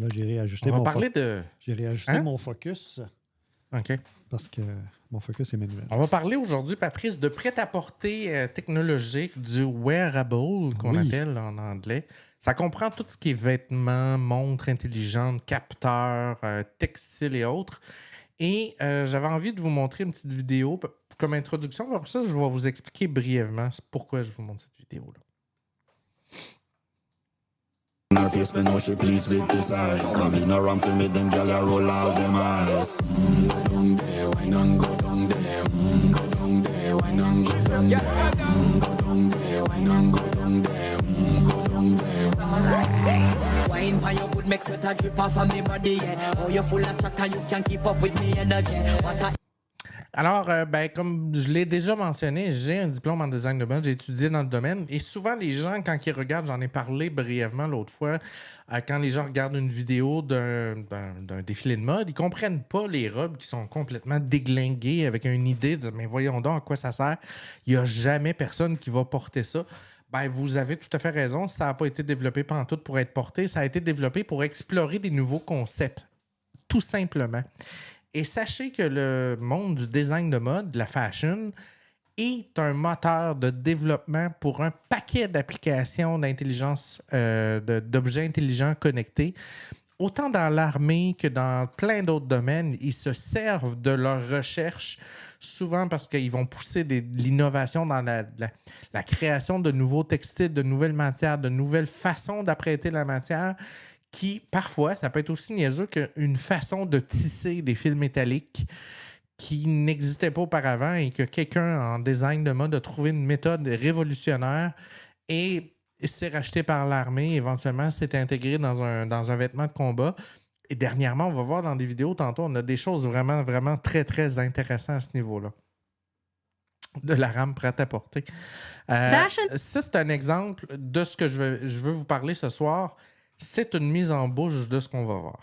là, j'ai réajusté, On va parler de... j'ai réajusté mon focus OK. parce que mon focus est manuel. On va parler aujourd'hui, Patrice, de prêt-à-porter technologique, du wearable qu'on appelle en anglais. Ça comprend tout ce qui est vêtements, montres intelligentes, capteurs, textiles et autres. Et j'avais envie de vous montrer une petite vidéo comme introduction. Après ça, je vais vous expliquer brièvement pourquoi je vous montre cette vidéo-là. Her face, me know she pleased with this eyes. Coming around to me, them gyal a roll out them eyes. Go down there, why not go down there? Go down there, why not go down there? Go down there, why not go down there? Go down there. Wine for your good makes sweat a drip off of me body, yeah. Oh, you're full of chatter, you can't keep up with me energy. What a Alors, comme je l'ai déjà mentionné, j'ai un diplôme en design de mode, j'ai étudié dans le domaine et souvent les gens, quand ils regardent, j'en ai parlé brièvement l'autre fois, quand les gens regardent une vidéo d'un défilé de mode, ils comprennent pas les robes qui sont complètement déglinguées avec une idée de « mais voyons donc à quoi ça sert, il n'y a jamais personne qui va porter ça ». Ben, vous avez tout à fait raison, ça n'a pas été développé pantoute pour être porté, ça a été développé pour explorer des nouveaux concepts, tout simplement. Et sachez que le monde du design de mode, de la fashion, est un moteur de développement pour un paquet d'applications d'intelligence, d'objets intelligents connectés. Autant dans l'armée que dans plein d'autres domaines, ils se servent de leur recherche, souvent parce qu'ils vont pousser l'innovation dans la création de nouveaux textiles, de nouvelles matières, de nouvelles façons d'apprêter la matière, qui, parfois, ça peut être aussi niaiseux qu'une façon de tisser des fils métalliques qui n'existait pas auparavant et que quelqu'un en design de mode a trouvé une méthode révolutionnaire et s'est racheté par l'armée, éventuellement s'est intégré dans un vêtement de combat. Et dernièrement, on va voir dans des vidéos tantôt, on a des choses vraiment, vraiment très, très intéressantes à ce niveau-là. De la rame prête à porter. Ça, c'est un exemple de ce que je veux vous parler ce soir. C'est une mise en bouche de ce qu'on va voir.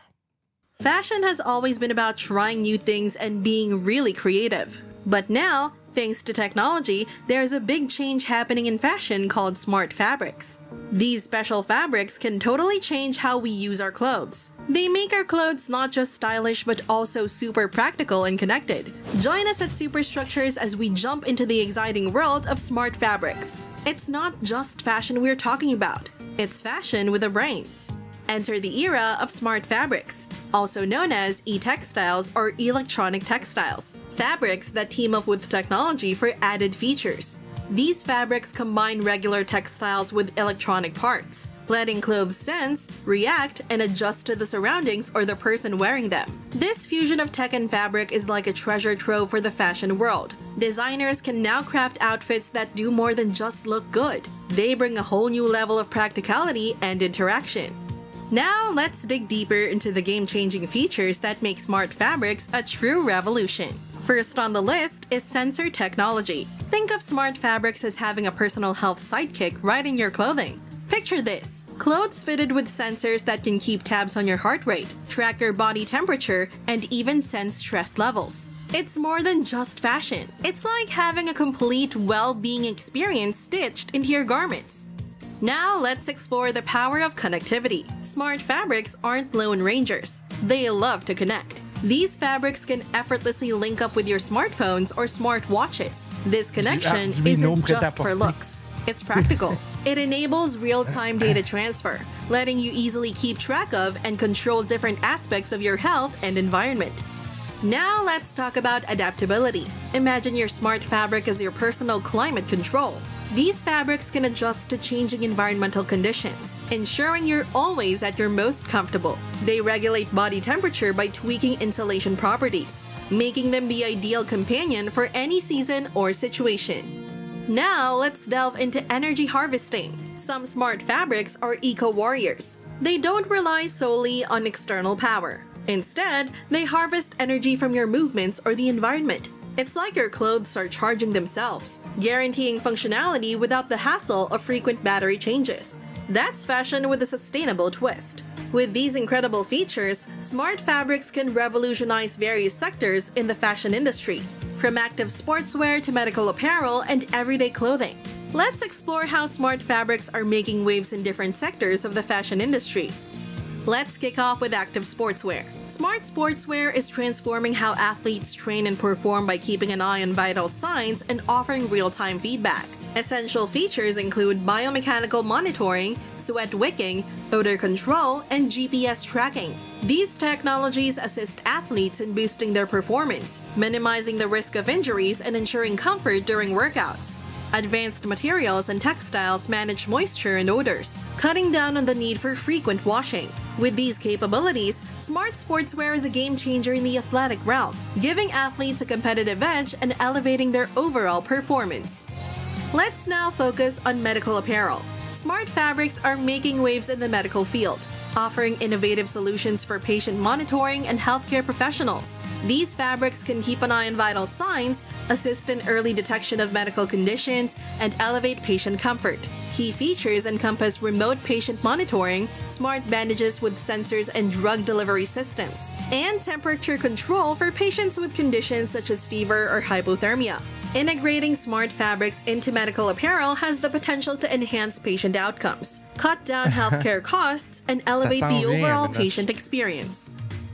Fashion has always been about trying new things and being really creative. But now, thanks to technology, there's a big change happening in fashion called smart fabrics. These special fabrics can totally change how we use our clothes. They make our clothes not just stylish but also super practical and connected. Join us at Superstructures as we jump into the exciting world of smart fabrics. It's not just fashion we're talking about. It's fashion with a brain. Enter the era of smart fabrics, also known as e-textiles or electronic textiles, fabrics that team up with technology for added features. These fabrics combine regular textiles with electronic parts, letting clothes sense, react, and adjust to the surroundings or the person wearing them. This fusion of tech and fabric is like a treasure trove for the fashion world. Designers can now craft outfits that do more than just look good. They bring a whole new level of practicality and interaction. Now, let's dig deeper into the game-changing features that make smart fabrics a true revolution. First on the list is sensor technology. Think of smart fabrics as having a personal health sidekick right in your clothing. Picture this: clothes fitted with sensors that can keep tabs on your heart rate, track your body temperature, and even sense stress levels. It's more than just fashion. It's like having a complete well-being experience stitched into your garments. Now let's explore the power of connectivity. Smart fabrics aren't lone rangers. They love to connect. These fabrics can effortlessly link up with your smartphones or smartwatches. This connection isn't just for looks. It's practical. It enables real-time data transfer, letting you easily keep track of and control different aspects of your health and environment. Now let's talk about adaptability. Imagine your smart fabric as your personal climate control. These fabrics can adjust to changing environmental conditions, ensuring you're always at your most comfortable. They regulate body temperature by tweaking insulation properties, making them the ideal companion for any season or situation. Now let's delve into energy harvesting. Some smart fabrics are eco-warriors. They don't rely solely on external power. Instead, they harvest energy from your movements or the environment. It's like your clothes are charging themselves, guaranteeing functionality without the hassle of frequent battery changes. That's fashion with a sustainable twist. With these incredible features, smart fabrics can revolutionize various sectors in the fashion industry, from active sportswear to medical apparel and everyday clothing. Let's explore how smart fabrics are making waves in different sectors of the fashion industry. Let's kick off with active sportswear. Smart sportswear is transforming how athletes train and perform by keeping an eye on vital signs and offering real-time feedback. Essential features include biomechanical monitoring, sweat wicking, odor control, and GPS tracking. These technologies assist athletes in boosting their performance, minimizing the risk of injuries and ensuring comfort during workouts. Advanced materials and textiles manage moisture and odors, cutting down on the need for frequent washing. With these capabilities, smart sportswear is a game changer in the athletic realm, giving athletes a competitive edge and elevating their overall performance. Let's now focus on medical apparel. Smart fabrics are making waves in the medical field, offering innovative solutions for patient monitoring and healthcare professionals. These fabrics can keep an eye on vital signs, assist in early detection of medical conditions, and elevate patient comfort. Key features encompass remote patient monitoring, smart bandages with sensors and drug delivery systems, and temperature control for patients with conditions such as fever or hypothermia. Integrating smart fabrics into medical apparel has the potential to enhance patient outcomes, cut down healthcare costs, and elevate the overall patient experience.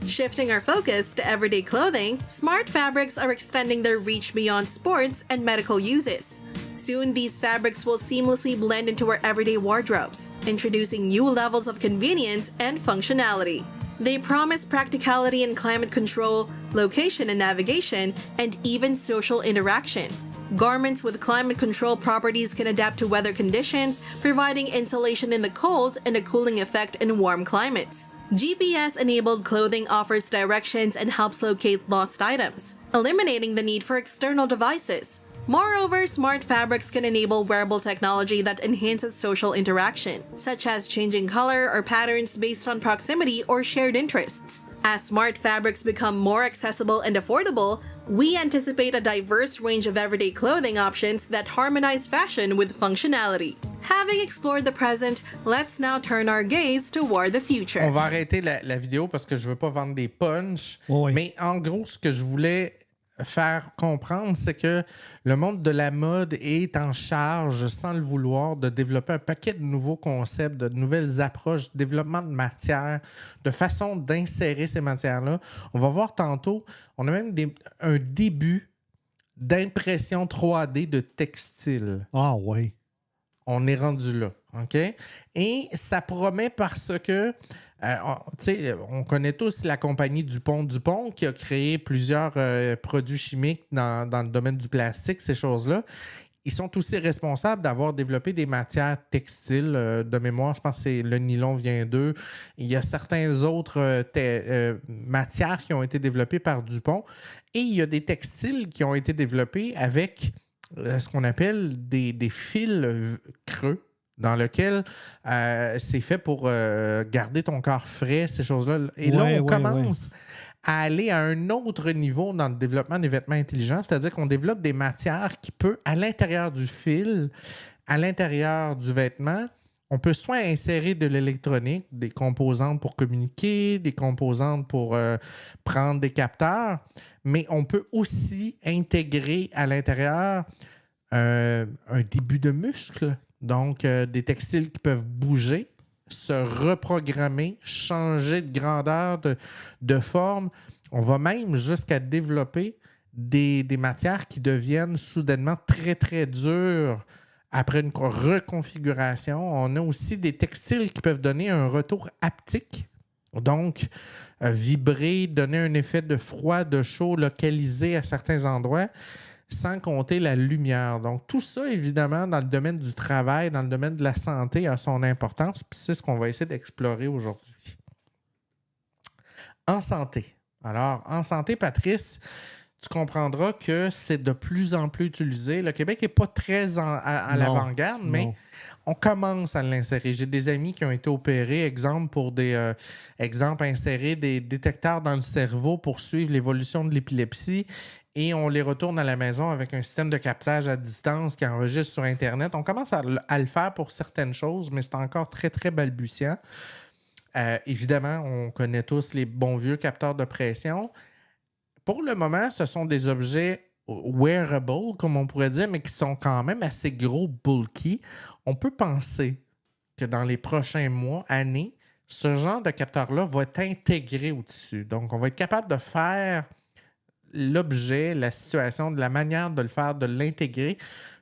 Shifting our focus to everyday clothing, smart fabrics are extending their reach beyond sports and medical uses. Soon, these fabrics will seamlessly blend into our everyday wardrobes, introducing new levels of convenience and functionality. They promise practicality in climate control, location and navigation, and even social interaction. Garments with climate control properties can adapt to weather conditions, providing insulation in the cold and a cooling effect in warm climates. GPS-enabled clothing offers directions and helps locate lost items, eliminating the need for external devices. Moreover, smart fabrics can enable wearable technology that enhances social interaction, such as changing color or patterns based on proximity or shared interests. As smart fabrics become more accessible and affordable, we anticipate a diverse range of everyday clothing options that harmonize fashion with functionality. Having explored the present, let's now turn our gaze toward the future. On va arrêter la vidéo parce que je veux pas vendre des punchs. Oui. Mais en gros, ce que je voulais faire comprendre, c'est que le monde de la mode est en charge, sans le vouloir, de développer un paquet de nouveaux concepts, de nouvelles approches, de développement de matières, de façon d'insérer ces matières-là. On va voir tantôt, on a même un début d'impression 3D de textile. Ah oui. On est rendu là, OK? Et ça promet parce que, on connaît tous la compagnie DuPont qui a créé plusieurs produits chimiques dans le domaine du plastique, ces choses-là. Ils sont aussi responsables d'avoir développé des matières textiles. De mémoire, je pense que le nylon vient d'eux. Il y a certaines autres matières qui ont été développées par DuPont. Et il y a des textiles qui ont été développés avec ce qu'on appelle des fils creux, dans lequel c'est fait pour garder ton corps frais, ces choses-là. Et là, on commence à aller à un autre niveau dans le développement des vêtements intelligents, c'est-à-dire qu'on développe des matières qui peuvent, à l'intérieur du fil, à l'intérieur du vêtement, on peut soit insérer de l'électronique, des composantes pour communiquer, des composantes pour prendre des capteurs, mais on peut aussi intégrer à l'intérieur un début de muscle, donc des textiles qui peuvent bouger, se reprogrammer, changer de grandeur, de forme. On va même jusqu'à développer des matières qui deviennent soudainement très, très dures après une reconfiguration. On a aussi des textiles qui peuvent donner un retour haptique, donc vibrer, donner un effet de froid, de chaud localisé à certains endroits, sans compter la lumière. Donc, tout ça, évidemment, dans le domaine du travail, dans le domaine de la santé, a son importance. Puis c'est ce qu'on va essayer d'explorer aujourd'hui. En santé. Alors, en santé, Patrice, tu comprendras que c'est de plus en plus utilisé. Le Québec n'est pas très à l'avant-garde, mais on commence à l'insérer. J'ai des amis qui ont été opérés, exemple, insérer des détecteurs dans le cerveau pour suivre l'évolution de l'épilepsie. Et on les retourne à la maison avec un système de captage à distance qui enregistre sur Internet. On commence à le faire pour certaines choses, mais c'est encore très, très balbutiant. Évidemment, on connaît tous les bons vieux capteurs de pression. Pour le moment, ce sont des objets wearable, comme on pourrait dire, mais qui sont quand même assez gros, bulky. On peut penser que dans les prochains mois, années, ce genre de capteur-là va être intégré au tissu. Donc, on va être capable de faire l'objet, la situation, de la manière de le faire, de l'intégrer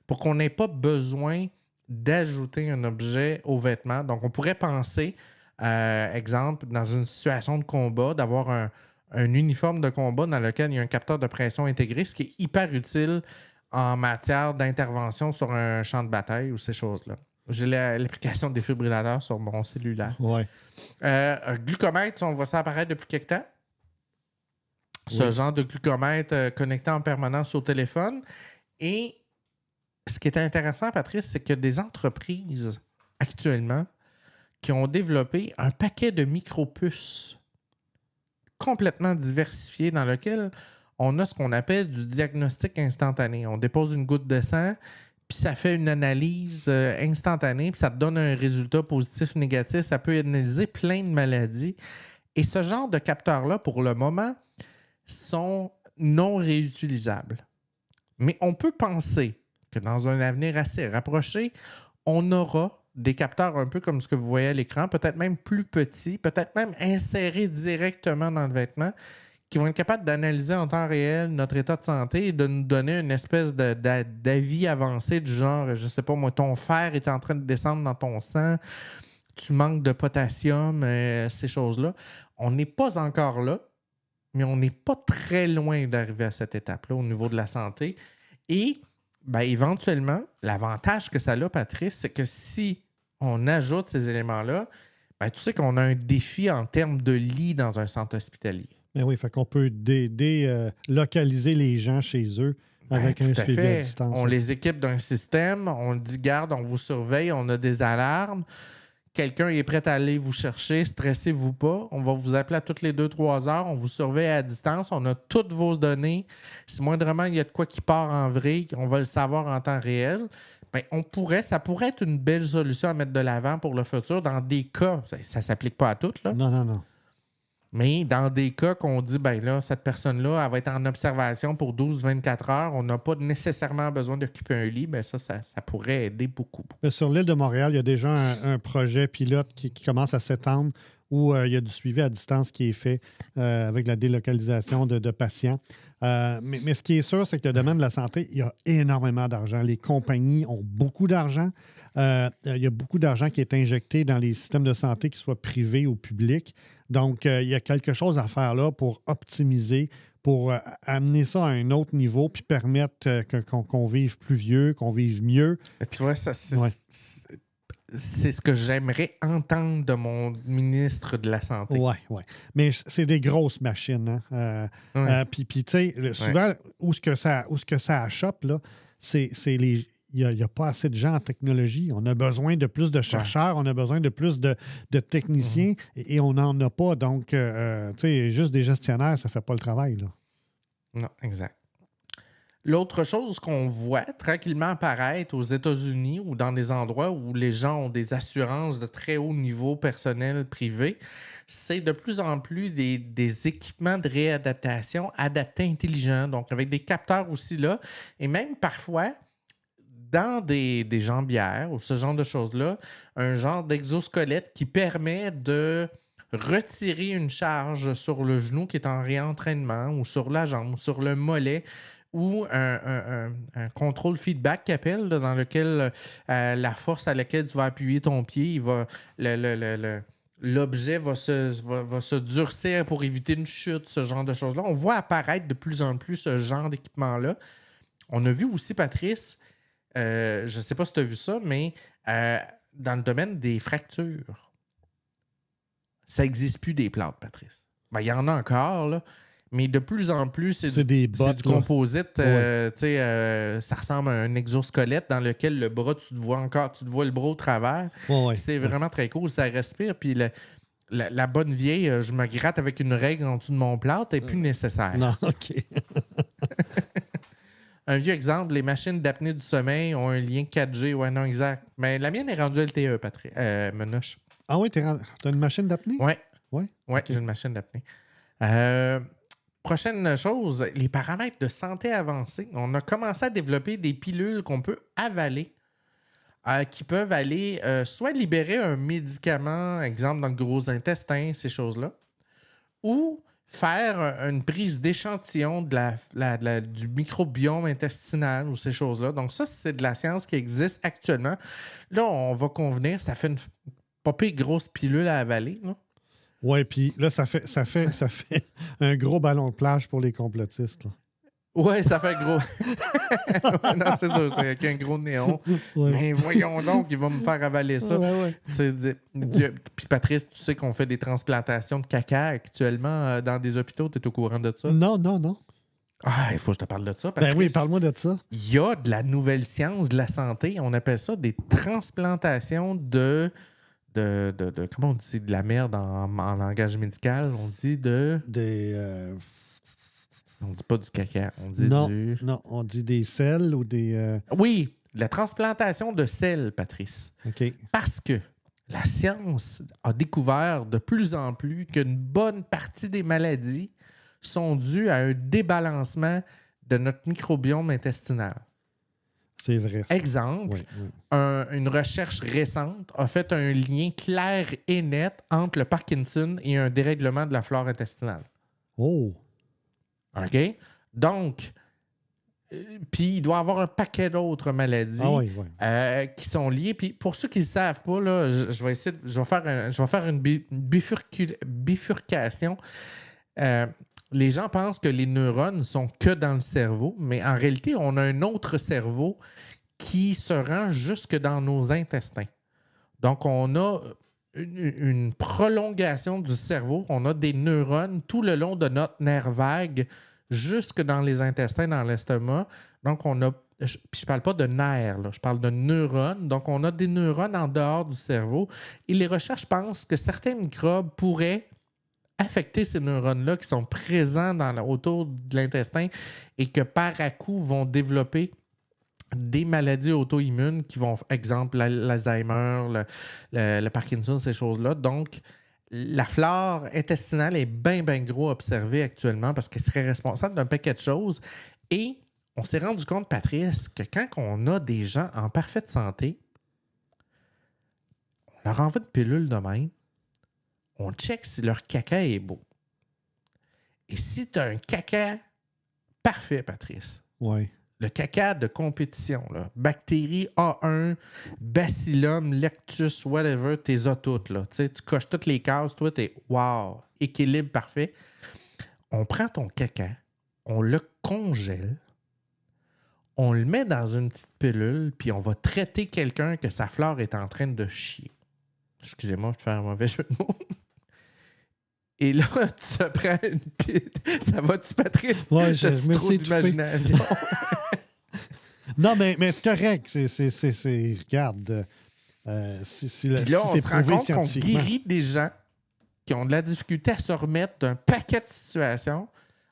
pour qu'on n'ait pas besoin d'ajouter un objet au vêtement. Donc, on pourrait penser, exemple, dans une situation de combat, d'avoir un uniforme de combat dans lequel il y a un capteur de pression intégré, ce qui est hyper utile en matière d'intervention sur un champ de bataille ou ces choses-là. J'ai l'application des défibrillateur sur mon cellulaire. Ouais. Glucomètre, on voit ça apparaître depuis quelque temps. Ce genre de glucomètre connecté en permanence au téléphone. Et ce qui est intéressant, Patrice, c'est qu'il y a des entreprises actuellement qui ont développé un paquet de micro-puces complètement diversifiées dans lequel on a ce qu'on appelle du diagnostic instantané. On dépose une goutte de sang, puis ça fait une analyse instantanée, puis ça te donne un résultat positif, négatif. Ça peut analyser plein de maladies. Et ce genre de capteurs-là, pour le moment, sont non réutilisables. Mais on peut penser que dans un avenir assez rapproché, on aura des capteurs un peu comme ce que vous voyez à l'écran, peut-être même plus petits, peut-être même insérés directement dans le vêtement, qui vont être capables d'analyser en temps réel notre état de santé et de nous donner une espèce d'avis avancé du genre, je ne sais pas moi, ton fer est en train de descendre dans ton sang, tu manques de potassium, ces choses-là. On n'est pas encore là, mais on n'est pas très loin d'arriver à cette étape-là au niveau de la santé. Et éventuellement, l'avantage que ça a, Patrice, c'est que si on ajoute ces éléments-là, tu sais qu'on a un défi en termes de lits dans un centre hospitalier. Mais oui, fait qu'on peut localiser les gens chez eux avec un suivi à distance. On les équipe d'un système, on dit, garde, on vous surveille, on a des alarmes. Quelqu'un est prêt à aller vous chercher, stressez-vous pas. On va vous appeler à toutes les 2-3 heures. On vous surveille à distance. On a toutes vos données. Si moindrement il y a de quoi qui part en vrille, on va le savoir en temps réel. Ça pourrait être une belle solution à mettre de l'avant pour le futur. Dans des cas, ça ne s'applique pas à toutes, là. Non. Mais dans des cas qu'on dit, cette personne-là, elle va être en observation pour 12-24 heures, on n'a pas nécessairement besoin d'occuper un lit, ça pourrait aider beaucoup. Sur l'île de Montréal, il y a déjà un projet pilote qui commence à s'étendre où il y a du suivi à distance qui est fait avec la délocalisation de patients. Mais ce qui est sûr, c'est que le domaine de la santé, il y a énormément d'argent. Les compagnies ont beaucoup d'argent. Il y a beaucoup d'argent qui est injecté dans les systèmes de santé, qu'ils soient privés ou publics. Donc, il y a quelque chose à faire là pour optimiser, pour amener ça à un autre niveau puis permettre qu'on vive plus vieux, qu'on vive mieux. Tu vois, ça, c'est ce que j'aimerais entendre de mon ministre de la Santé. Oui. Mais c'est des grosses machines. Hein? Puis tu sais, souvent, où ce que ça achoppe, là, c'est les... Il n'y a pas assez de gens en technologie. On a besoin de plus de chercheurs, on a besoin de plus de techniciens et on n'en a pas. Donc, tu sais, juste des gestionnaires, ça ne fait pas le travail. Là. Non, exact. L'autre chose qu'on voit tranquillement apparaître aux États-Unis ou dans des endroits où les gens ont des assurances de très haut niveau personnel privé, c'est de plus en plus des équipements de réadaptation adaptés intelligents, donc avec des capteurs aussi là, et même parfois dans des jambières ou ce genre de choses-là, un genre d'exosquelette qui permet de retirer une charge sur le genou qui est en réentraînement ou sur la jambe ou sur le mollet ou un contrôle feedback qui appelle, là, dans lequel la force à laquelle tu vas appuyer ton pied, l'objet va se durcir pour éviter une chute, ce genre de choses-là. On voit apparaître de plus en plus ce genre d'équipement-là. On a vu aussi, Patrice, je ne sais pas si tu as vu ça, mais dans le domaine des fractures, ça n'existe plus des plâtres, Patrice. Il y en a encore, là, mais de plus en plus, c'est du composite. Ça ressemble à un exosquelette dans lequel le bras, tu te vois le bras au travers. C'est vraiment très cool, ça respire. Puis la bonne vieille, je me gratte avec une règle en dessous de mon plâtre, n'est plus nécessaire. Non, OK. Un vieux exemple, les machines d'apnée du sommeil ont un lien 4G. Ouais, non, exact. Mais la mienne est rendue LTE, Patrick. Menoche. Ah oui, t'as une machine d'apnée? Oui. Oui? Oui, Okay. J'ai une machine d'apnée. Prochaine chose, les paramètres de santé avancés. On a commencé à développer des pilules qu'on peut avaler qui peuvent aller soit libérer un médicament, exemple dans le gros intestin, ces choses-là, ou faire une prise d'échantillon du microbiome intestinal ou ces choses-là. Donc ça, c'est de la science qui existe actuellement. Là, on va convenir, ça fait une pas pire grosse pilule à avaler. Oui, puis là, ça fait un gros ballon de plage pour les complotistes. Là. Oui, ça fait gros. Non, c'est sûr, c'est avec un gros néon. Ouais. Mais voyons donc, il va me faire avaler ça. Ouais. Puis Patrice, tu sais qu'on fait des transplantations de caca actuellement dans des hôpitaux. Tu es au courant de ça? Non. Ah, il faut que je te parle de ça, Patrice. Ben oui, parle-moi de ça. Il y a de la nouvelle science de la santé. On appelle ça des transplantations de comment on dit de la merde en langage médical? On dit on dit pas du caca, on dit Non, on dit des selles ou des... Oui, la transplantation de selles, Patrice. OK. Parce que la science a découvert de plus en plus qu'une bonne partie des maladies sont dues à un débalancement de notre microbiome intestinal. C'est vrai. Ça. Exemple, Oui. une recherche récente a fait un lien clair et net entre le Parkinson et un dérèglement de la flore intestinale. Oh! OK? Donc, puis il doit y avoir un paquet d'autres maladies qui sont liées. Puis pour ceux qui ne savent pas, là, je vais faire une bifurcation. Les gens pensent que les neurones sont que dans le cerveau, mais en réalité, on a un autre cerveau qui se rend jusque dans nos intestins. Donc, on a une prolongation du cerveau. On a des neurones tout le long de notre nerf vague jusque dans les intestins, dans l'estomac. Donc, on a... Puis je ne parle pas de nerfs, là, je parle de neurones. Donc, on a des neurones en dehors du cerveau. Et les recherches pensent que certains microbes pourraient affecter ces neurones-là qui sont présents autour de l'intestin et que par à coup vont développer des maladies auto-immunes qui vont, exemple, l'Alzheimer, le Parkinson, ces choses-là. Donc, la flore intestinale est bien gros observée actuellement parce qu'elle serait responsable d'un paquet de choses. Et on s'est rendu compte, Patrice, que quand on a des gens en parfaite santé, on leur envoie une pilule de même, on check si leur caca est beau. Et si tu as un caca parfait, Patrice, le caca de compétition, là, bactéries A1, bacillum, lectus, whatever, t'es as toutes. Là. Tu coches toutes les cases, toi, t'es wow, équilibre parfait. On prend ton caca, on le congèle, on le met dans une petite pilule, puis on va traiter quelqu'un que sa flore est en train de chier. Excusez-moi de faire un mauvais jeu de mots. Et là, tu te prends une pile. Ça va-tu, Patrice? Ouais, je me trop suis d'imagination. Non, mais c'est correct. Regarde. Puis là, on se rend compte qu'on guérit des gens qui ont de la difficulté à se remettre d'un paquet de situations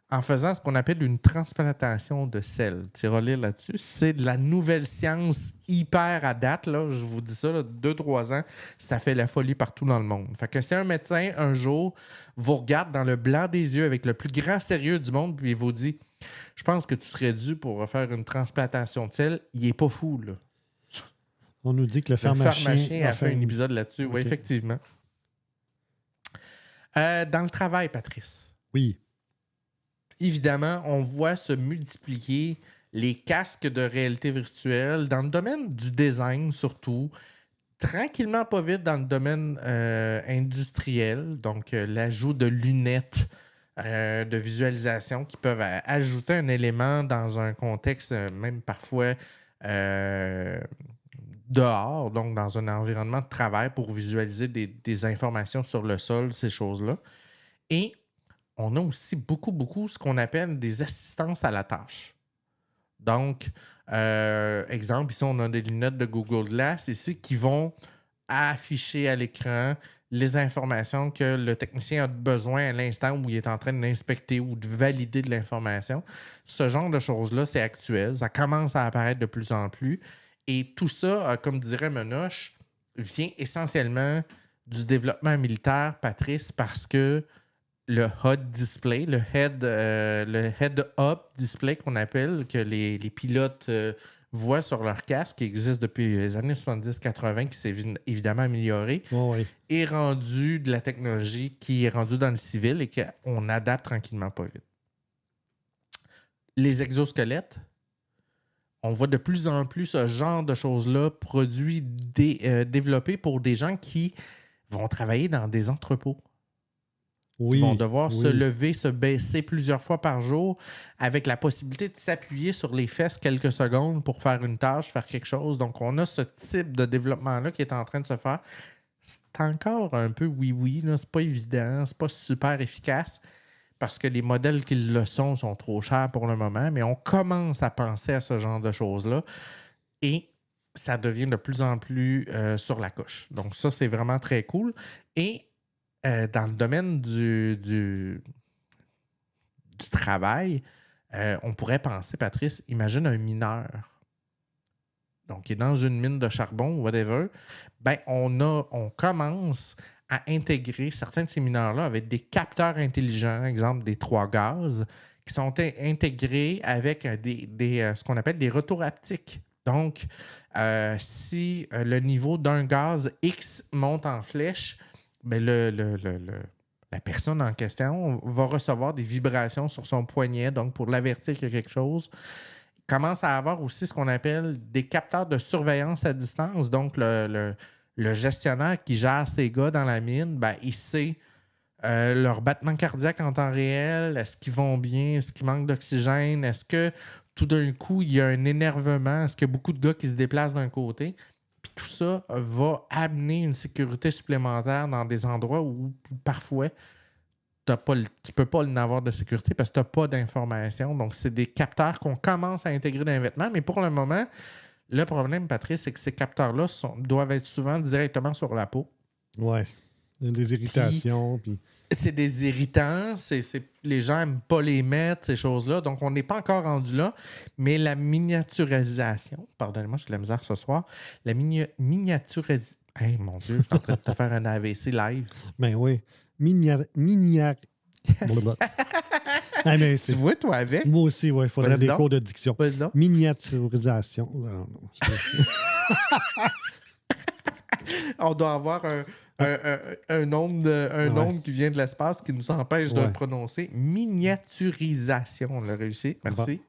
en faisant ce qu'on appelle une transplantation de selles. Tu iras lire là-dessus. C'est de la nouvelle science hyper à date. Là. Je vous dis ça, 2-3 ans, ça fait la folie partout dans le monde. Fait que si un médecin, un jour, vous regarde dans le blanc des yeux avec le plus grand sérieux du monde puis il vous dit « Je pense que tu serais dû pour faire une transplantation de selles », il est pas fou, là. On nous dit que le pharmacien a fait un épisode là-dessus. Okay. Oui, effectivement. Dans le travail, Patrice. Oui. Évidemment, on voit se multiplier les casques de réalité virtuelle dans le domaine du design surtout, tranquillement pas vite dans le domaine industriel, donc l'ajout de lunettes de visualisation qui peuvent ajouter un élément dans un contexte même parfois dehors, donc dans un environnement de travail pour visualiser des informations sur le sol, ces choses-là. Et on a aussi beaucoup ce qu'on appelle des assistances à la tâche. Donc, exemple, ici, on a des lunettes de Google Glass ici qui vont afficher à l'écran les informations que le technicien a besoin à l'instant où il est en train d'inspecter ou de valider de l'information. Ce genre de choses-là, c'est actuel. Ça commence à apparaître de plus en plus. Et tout ça, comme dirait Menoche, vient essentiellement du développement militaire, Patrice, parce que le HUD display, le head-up display qu'on appelle, que les pilotes voient sur leur casque, qui existe depuis les années 70-80, qui s'est évidemment amélioré, est rendu de la technologie qui est rendue dans le civil et qu'on adapte tranquillement pas vite. Les exosquelettes, on voit de plus en plus ce genre de choses-là produits développés pour des gens qui vont travailler dans des entrepôts. Qui vont devoir se lever, se baisser plusieurs fois par jour avec la possibilité de s'appuyer sur les fesses quelques secondes pour faire une tâche, faire quelque chose. Donc, on a ce type de développement-là qui est en train de se faire. C'est encore un peu oui-oui, là. C'est pas évident, c'est pas super efficace parce que les modèles qui le sont trop chers pour le moment, mais on commence à penser à ce genre de choses-là et ça devient de plus en plus sur la coche. Donc, ça, c'est vraiment très cool. Et dans le domaine du travail, on pourrait penser, Patrice, imagine un mineur. Donc, il est dans une mine de charbon ou whatever. Ben, on commence à intégrer certains de ces mineurs-là avec des capteurs intelligents, exemple des 3 gaz, qui sont intégrés avec ce qu'on appelle des retours haptiques. Donc, si le niveau d'un gaz X monte en flèche, ben la personne en question va recevoir des vibrations sur son poignet, donc pour l'avertir qu'il y a quelque chose. Il commence à avoir aussi ce qu'on appelle des capteurs de surveillance à distance. Donc, le gestionnaire qui gère ces gars dans la mine, ben, il sait leur battement cardiaque en temps réel. Est-ce qu'ils vont bien? Est-ce qu'il manque d'oxygène? Est-ce que tout d'un coup, il y a un énervement? Est-ce qu'il y a beaucoup de gars qui se déplacent d'un côté? Puis tout ça va amener une sécurité supplémentaire dans des endroits où parfois tu ne peux pas avoir de sécurité parce que tu n'as pas d'informations. Donc, c'est des capteurs qu'on commence à intégrer dans les vêtements. Mais pour le moment, le problème, Patrice, c'est que ces capteurs-là doivent être souvent directement sur la peau. Oui. Des irritations. Puis... C'est des irritants. Les gens n'aiment pas les mettre, ces choses-là. Donc, on n'est pas encore rendu là. Mais la miniaturisation, pardonnez-moi, j'ai de la misère ce soir. La miniaturisation. Hey, mon Dieu, je suis en train de te faire un AVC live. Ben oui. Ah, mais tu vois, toi, avec? Moi aussi, oui. Il faudrait des cours de diction. Miniaturisation. On doit avoir un nombre qui vient de l'espace qui nous empêche de le prononcer. Miniaturisation, on l'a réussi. Merci.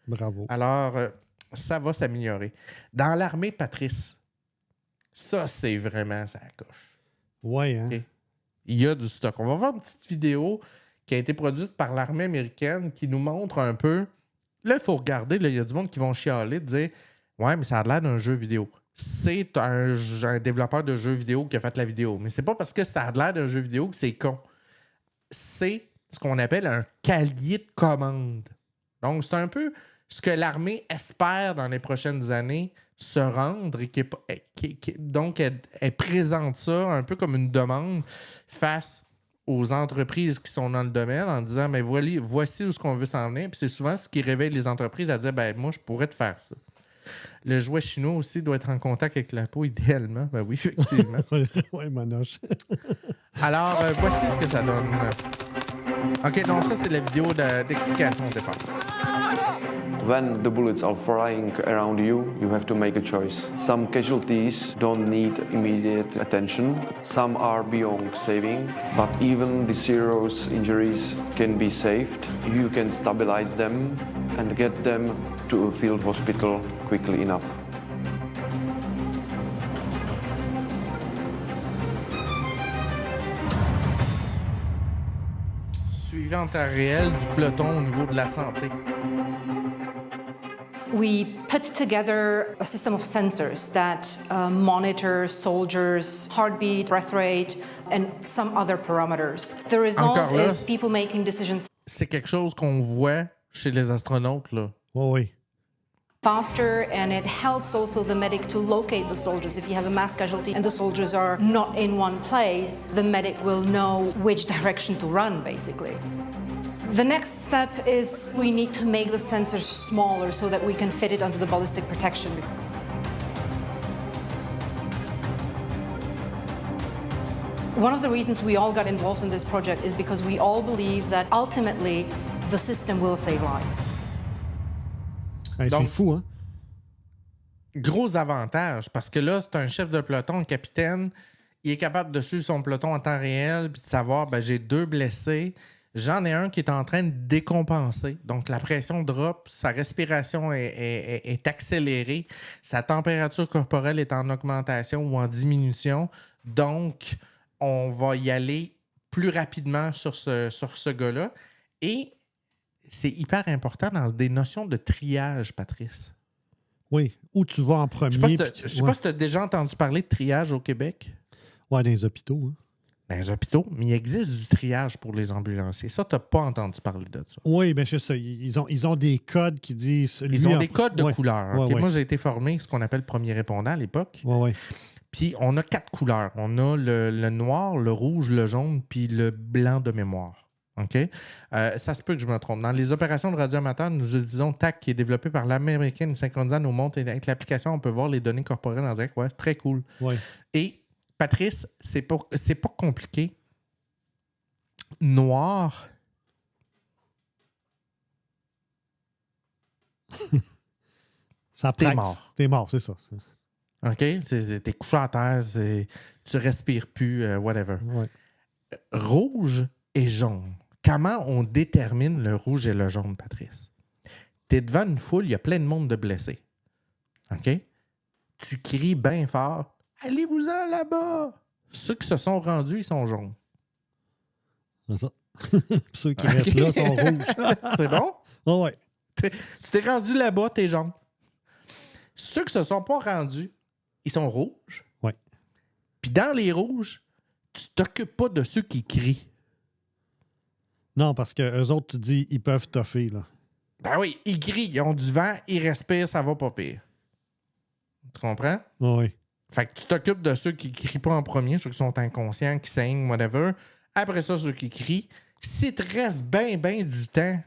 Bravo. Alors, ça va s'améliorer. Dans l'armée, Patrice, ça, c'est vraiment ça coche. Oui, hein? Okay. Il y a du stock. On va voir une petite vidéo qui a été produite par l'armée américaine qui nous montre un peu... Là, il faut regarder, il y a du monde qui vont chialer, de dire « Ouais, mais ça a l'air d'un jeu vidéo. » C'est un développeur de jeux vidéo qui a fait la vidéo. Mais c'est pas parce que ça a l'air d'un jeu vidéo que c'est con. C'est ce qu'on appelle un calier de commande. Donc, c'est un peu ce que l'armée espère dans les prochaines années se rendre et donc elle présente ça un peu comme une demande face aux entreprises qui sont dans le domaine en disant mais voici où ce qu'on veut s'en venir. Puis c'est souvent ce qui réveille les entreprises à dire ben moi je pourrais te faire ça. Le jouet chinois aussi doit être en contact avec la peau idéalement. Ben oui, effectivement. Oui, Manoche. Alors, voici ce que ça donne. OK, donc ça, c'est la vidéo d'explication au départ. When the bullets are flying around you, you have to make a choice. Some casualties don't need immediate attention. Some are beyond saving. But even the serious injuries can be saved. You can stabilize them and get them to a field hospital quickly enough. Suivi en temps réel du peloton au niveau de la santé. We put together a system of sensors that monitor soldiers' heartbeat, breath rate, and some other parameters. The result is people making decisions. C'est quelque chose qu'on voit chez les astronautes, là. Oui. Faster, and it helps also the medic to locate the soldiers. If you have a mass casualty and the soldiers are not in one place, the medic will know which direction to run, basically. The next step is we need to make the sensors smaller so that we can fit it under the ballistic protection. One of the reasons we all got involved in this project is because we all believe that ultimately the system will save lives. Hey, c'est fou, hein? gros avantage parce que là, c'est un chef de peloton, un capitaine. Il est capable de suivre son peloton en temps réel puis de savoir, ben, j'ai 2 blessés. J'en ai un qui est en train de décompenser. Donc, la pression drop, sa respiration est accélérée, sa température corporelle est en augmentation ou en diminution. Donc, on va y aller plus rapidement sur ce gars-là. Et c'est hyper important dans des notions de triage, Patrice. Oui, où tu vas en premier. Je ne sais pas si tu as déjà entendu parler de triage au Québec. Oui, dans les hôpitaux. Hein. Dans les hôpitaux, mais il existe du triage pour les ambulanciers. Ça, tu n'as pas entendu parler de ça. Oui, bien c'est ça. Ils ont des codes qui disent... Ils ont des codes de couleurs. Ouais, ouais. Moi, j'ai été formé ce qu'on appelle premier répondant à l'époque. Oui, oui. Puis, on a 4 couleurs. On a le noir, le rouge, le jaune, puis le blanc de mémoire. OK? Ça se peut que je me trompe. Dans les opérations de radioamateur, nous utilisons TAC, qui est développé par l'américaine synchronisant nos montres. Et avec l'application, on peut voir les données corporelles en direct. Ouais, c'est très cool. Ouais. Et Patrice, c'est pas compliqué. Noir. Ça T'es presse. mort. T'es mort, c'est ça. OK? T'es couché à terre, tu respires plus, whatever. Ouais. Rouge et jaune. Comment on détermine le rouge et le jaune, Patrice? T'es devant une foule, il y a plein de monde de blessés. OK? Tu cries bien fort. Allez-vous-en là-bas! Ceux qui se sont rendus, ils sont jaunes. C'est ça. Ceux qui restent là sont rouges. C'est bon? Oh, ouais. Tu t'es rendu là-bas, t'es jaune. Ceux qui se sont pas rendus, ils sont rouges. Ouais. Puis dans les rouges, tu t'occupes pas de ceux qui crient. Non, parce qu'eux autres, tu dis, ils peuvent toffer, là. Ben oui, ils crient, ils ont du vent, ils respirent, ça va pas pire. Tu comprends? Oh, oui. Fait que tu t'occupes de ceux qui crient pas en premier, ceux qui sont inconscients, qui saignent, whatever. Après ça, ceux qui crient. Si te reste bien du temps,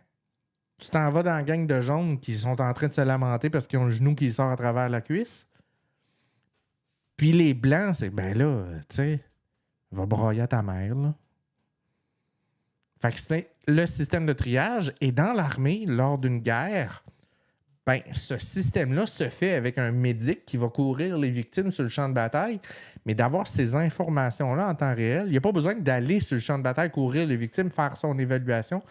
tu t'en vas dans la gang de jaunes qui sont en train de se lamenter parce qu'ils ont le genou qui sort à travers la cuisse. Puis les blancs, c'est ben là, tu sais, va broyer à ta mère, là. Fait que c'est le système de triage. Et dans l'armée, lors d'une guerre, ben, ce système-là se fait avec un médic qui va courir les victimes sur le champ de bataille. Mais d'avoir ces informations-là en temps réel, il n'y a pas besoin d'aller sur le champ de bataille, courir les victimes, faire son évaluation.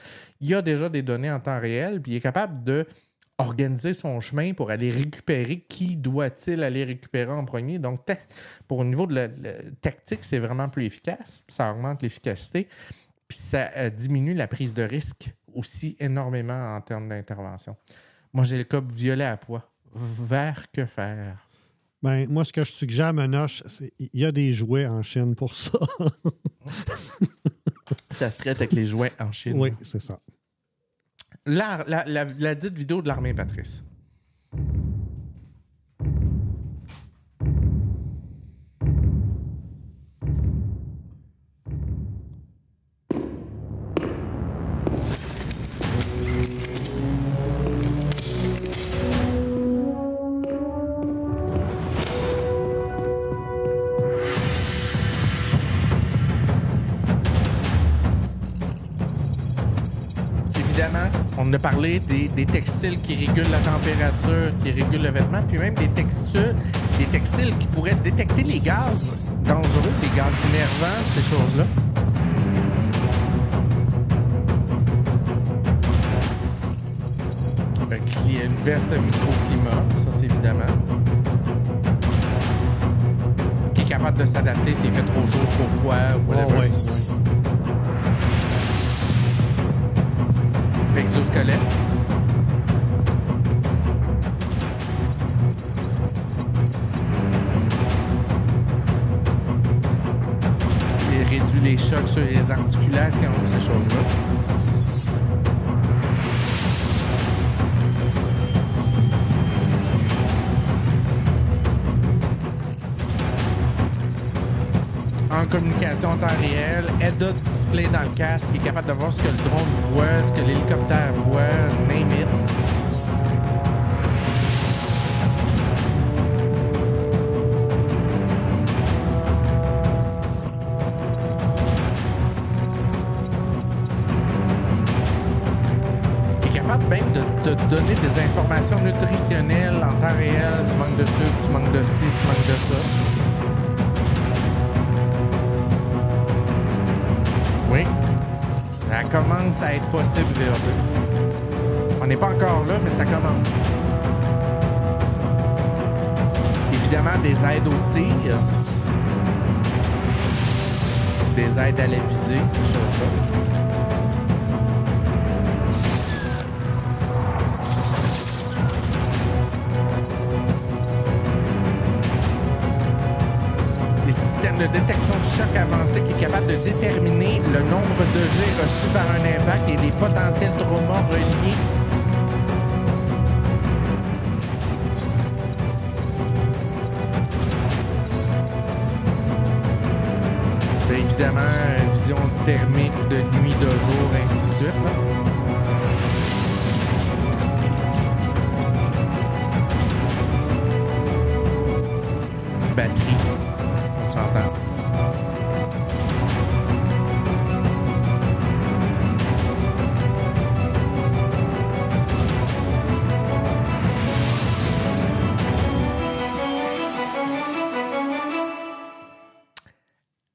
Il y a déjà des données en temps réel, puis il est capable d'organiser son chemin pour aller récupérer qui doit-il aller récupérer en premier. Donc, pour au niveau de la tactique, c'est vraiment plus efficace. Ça augmente l'efficacité. Puis ça diminue la prise de risque aussi énormément en termes d'intervention. Moi, j'ai le cob violet à pois. Vert que faire. Ben, moi, ce que je suggère, Menoche, c'est il y a des jouets en Chine pour ça. Ça se traite avec les jouets en Chine. Oui, c'est ça. La dite vidéo de l'armée, Patrice. On a parlé des textiles qui régulent la température, qui régulent le vêtement, puis même des textiles qui pourraient détecter les gaz dangereux, les gaz innervants, ces choses-là. Il y a une veste microclimat, ça c'est évidemment. Qui est capable de s'adapter s'il fait trop chaud, trop froid, ou whatever. Oh, ouais. Exosquelette. Il réduit les chocs sur les articulations, ces choses-là. En communication en temps réel, head-up display dans le casque, qui est capable de voir ce que le drone voit, ce que l'hélicoptère voit, name it. Qui est capable même de donner des informations nutritionnelles en temps réel, du manque de sucre, manques de ci, tu manques de ça. Oui, ça commence à être possible, VR2. On n'est pas encore là, mais ça commence. Évidemment, des aides au tir. Des aides à la visée, ces choses-là. De détection de choc avancé qui est capable de déterminer le nombre de jets reçus par un impact et les potentiels traumas reliés. Bien évidemment, vision thermique de nuit, de jour, ainsi de suite. Là. Batterie. S'entend.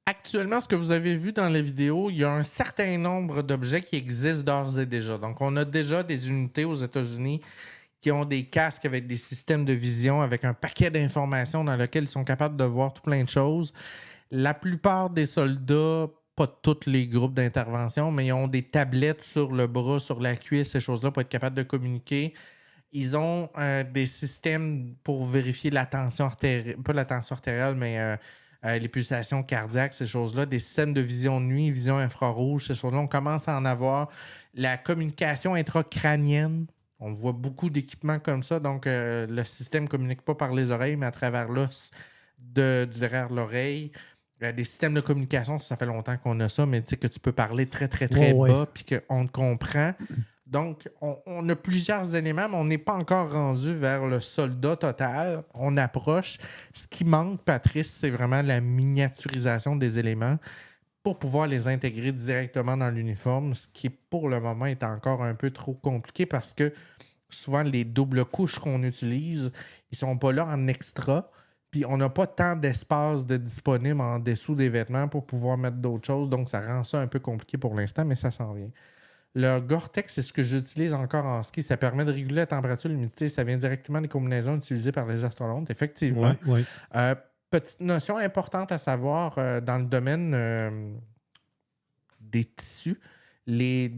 Actuellement, ce que vous avez vu dans la vidéo, il y a un certain nombre d'objets qui existent d'ores et déjà. Donc, on a déjà des unités aux États-Unis qui ont des casques avec des systèmes de vision, avec un paquet d'informations dans lesquelles ils sont capables de voir tout plein de choses. La plupart des soldats, pas tous les groupes d'intervention, mais ils ont des tablettes sur le bras, sur la cuisse, ces choses-là, pour être capables de communiquer. Ils ont des systèmes pour vérifier la tension artérielle, pas la tension artérielle, mais les pulsations cardiaques, ces choses-là, des systèmes de vision de nuit, vision infrarouge, ces choses-là. On commence à en avoir. La communication intracrânienne. On voit beaucoup d'équipements comme ça, donc le système ne communique pas par les oreilles, mais à travers l'os derrière l'oreille. Des systèmes de communication, ça fait longtemps qu'on a ça, mais tu sais que tu peux parler très, très, très bas puis qu'on te comprend. Donc, on a plusieurs éléments, mais on n'est pas encore rendu vers le soldat total. On approche. Ce qui manque, Patrice, c'est vraiment la miniaturisation des éléments pour pouvoir les intégrer directement dans l'uniforme, ce qui, pour le moment, est encore un peu trop compliqué parce que souvent, les doubles couches qu'on utilise, ils sont pas là en extra, puis on n'a pas tant d'espace de disponible en dessous des vêtements pour pouvoir mettre d'autres choses, donc ça rend ça un peu compliqué pour l'instant, mais ça s'en vient. Le Gore-Tex, c'est ce que j'utilise encore en ski. Ça permet de réguler la température, l'humidité. Ça vient directement des combinaisons utilisées par les astronautes, effectivement. Oui. Petite notion importante à savoir dans le domaine des tissus. Les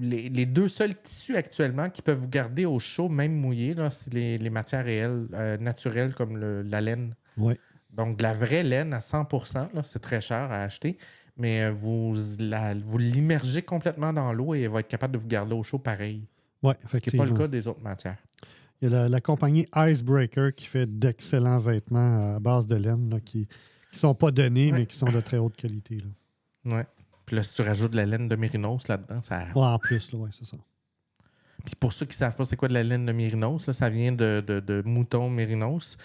deux seuls tissus actuellement qui peuvent vous garder au chaud, même mouillé, là, c'est les matières réelles, naturelles, comme la laine. Oui. Donc, de la vraie laine à 100%, là, c'est très cher à acheter, mais vous l'immergez complètement dans l'eau et elle va être capable de vous garder au chaud pareil. Oui, ce qui n'est pas le cas des autres matières. Il y a la compagnie Icebreaker qui fait d'excellents vêtements à base de laine là, qui ne sont pas donnés, mais qui sont de très haute qualité. Oui. Puis là, si tu rajoutes de la laine de mérinos là-dedans, ça... Ouais, en plus, oui, c'est ça. Puis pour ceux qui ne savent pas c'est quoi de la laine de mérinos, là, ça vient de moutons mérinos.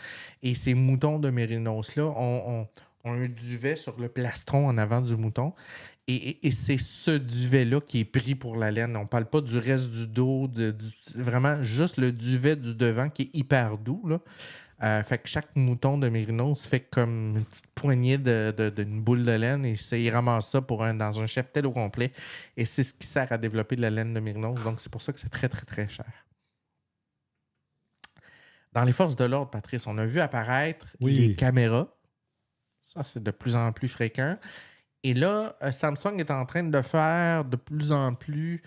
Et ces moutons de mérinos-là ont un duvet sur le plastron en avant du mouton. Et c'est ce duvet-là qui est pris pour la laine. On ne parle pas du reste du dos, vraiment juste le duvet du devant qui est hyper doux, là. Fait que chaque mouton de mérinos fait comme une petite poignée d'une boule de laine et il ramasse ça dans un cheptel au complet. Et c'est ce qui sert à développer de la laine de mérinos. Donc, c'est pour ça que c'est très, très, très cher. Dans les forces de l'ordre, Patrice, on a vu apparaître les caméras. Ça, c'est de plus en plus fréquent. Et là, Samsung est en train de faire de plus en plus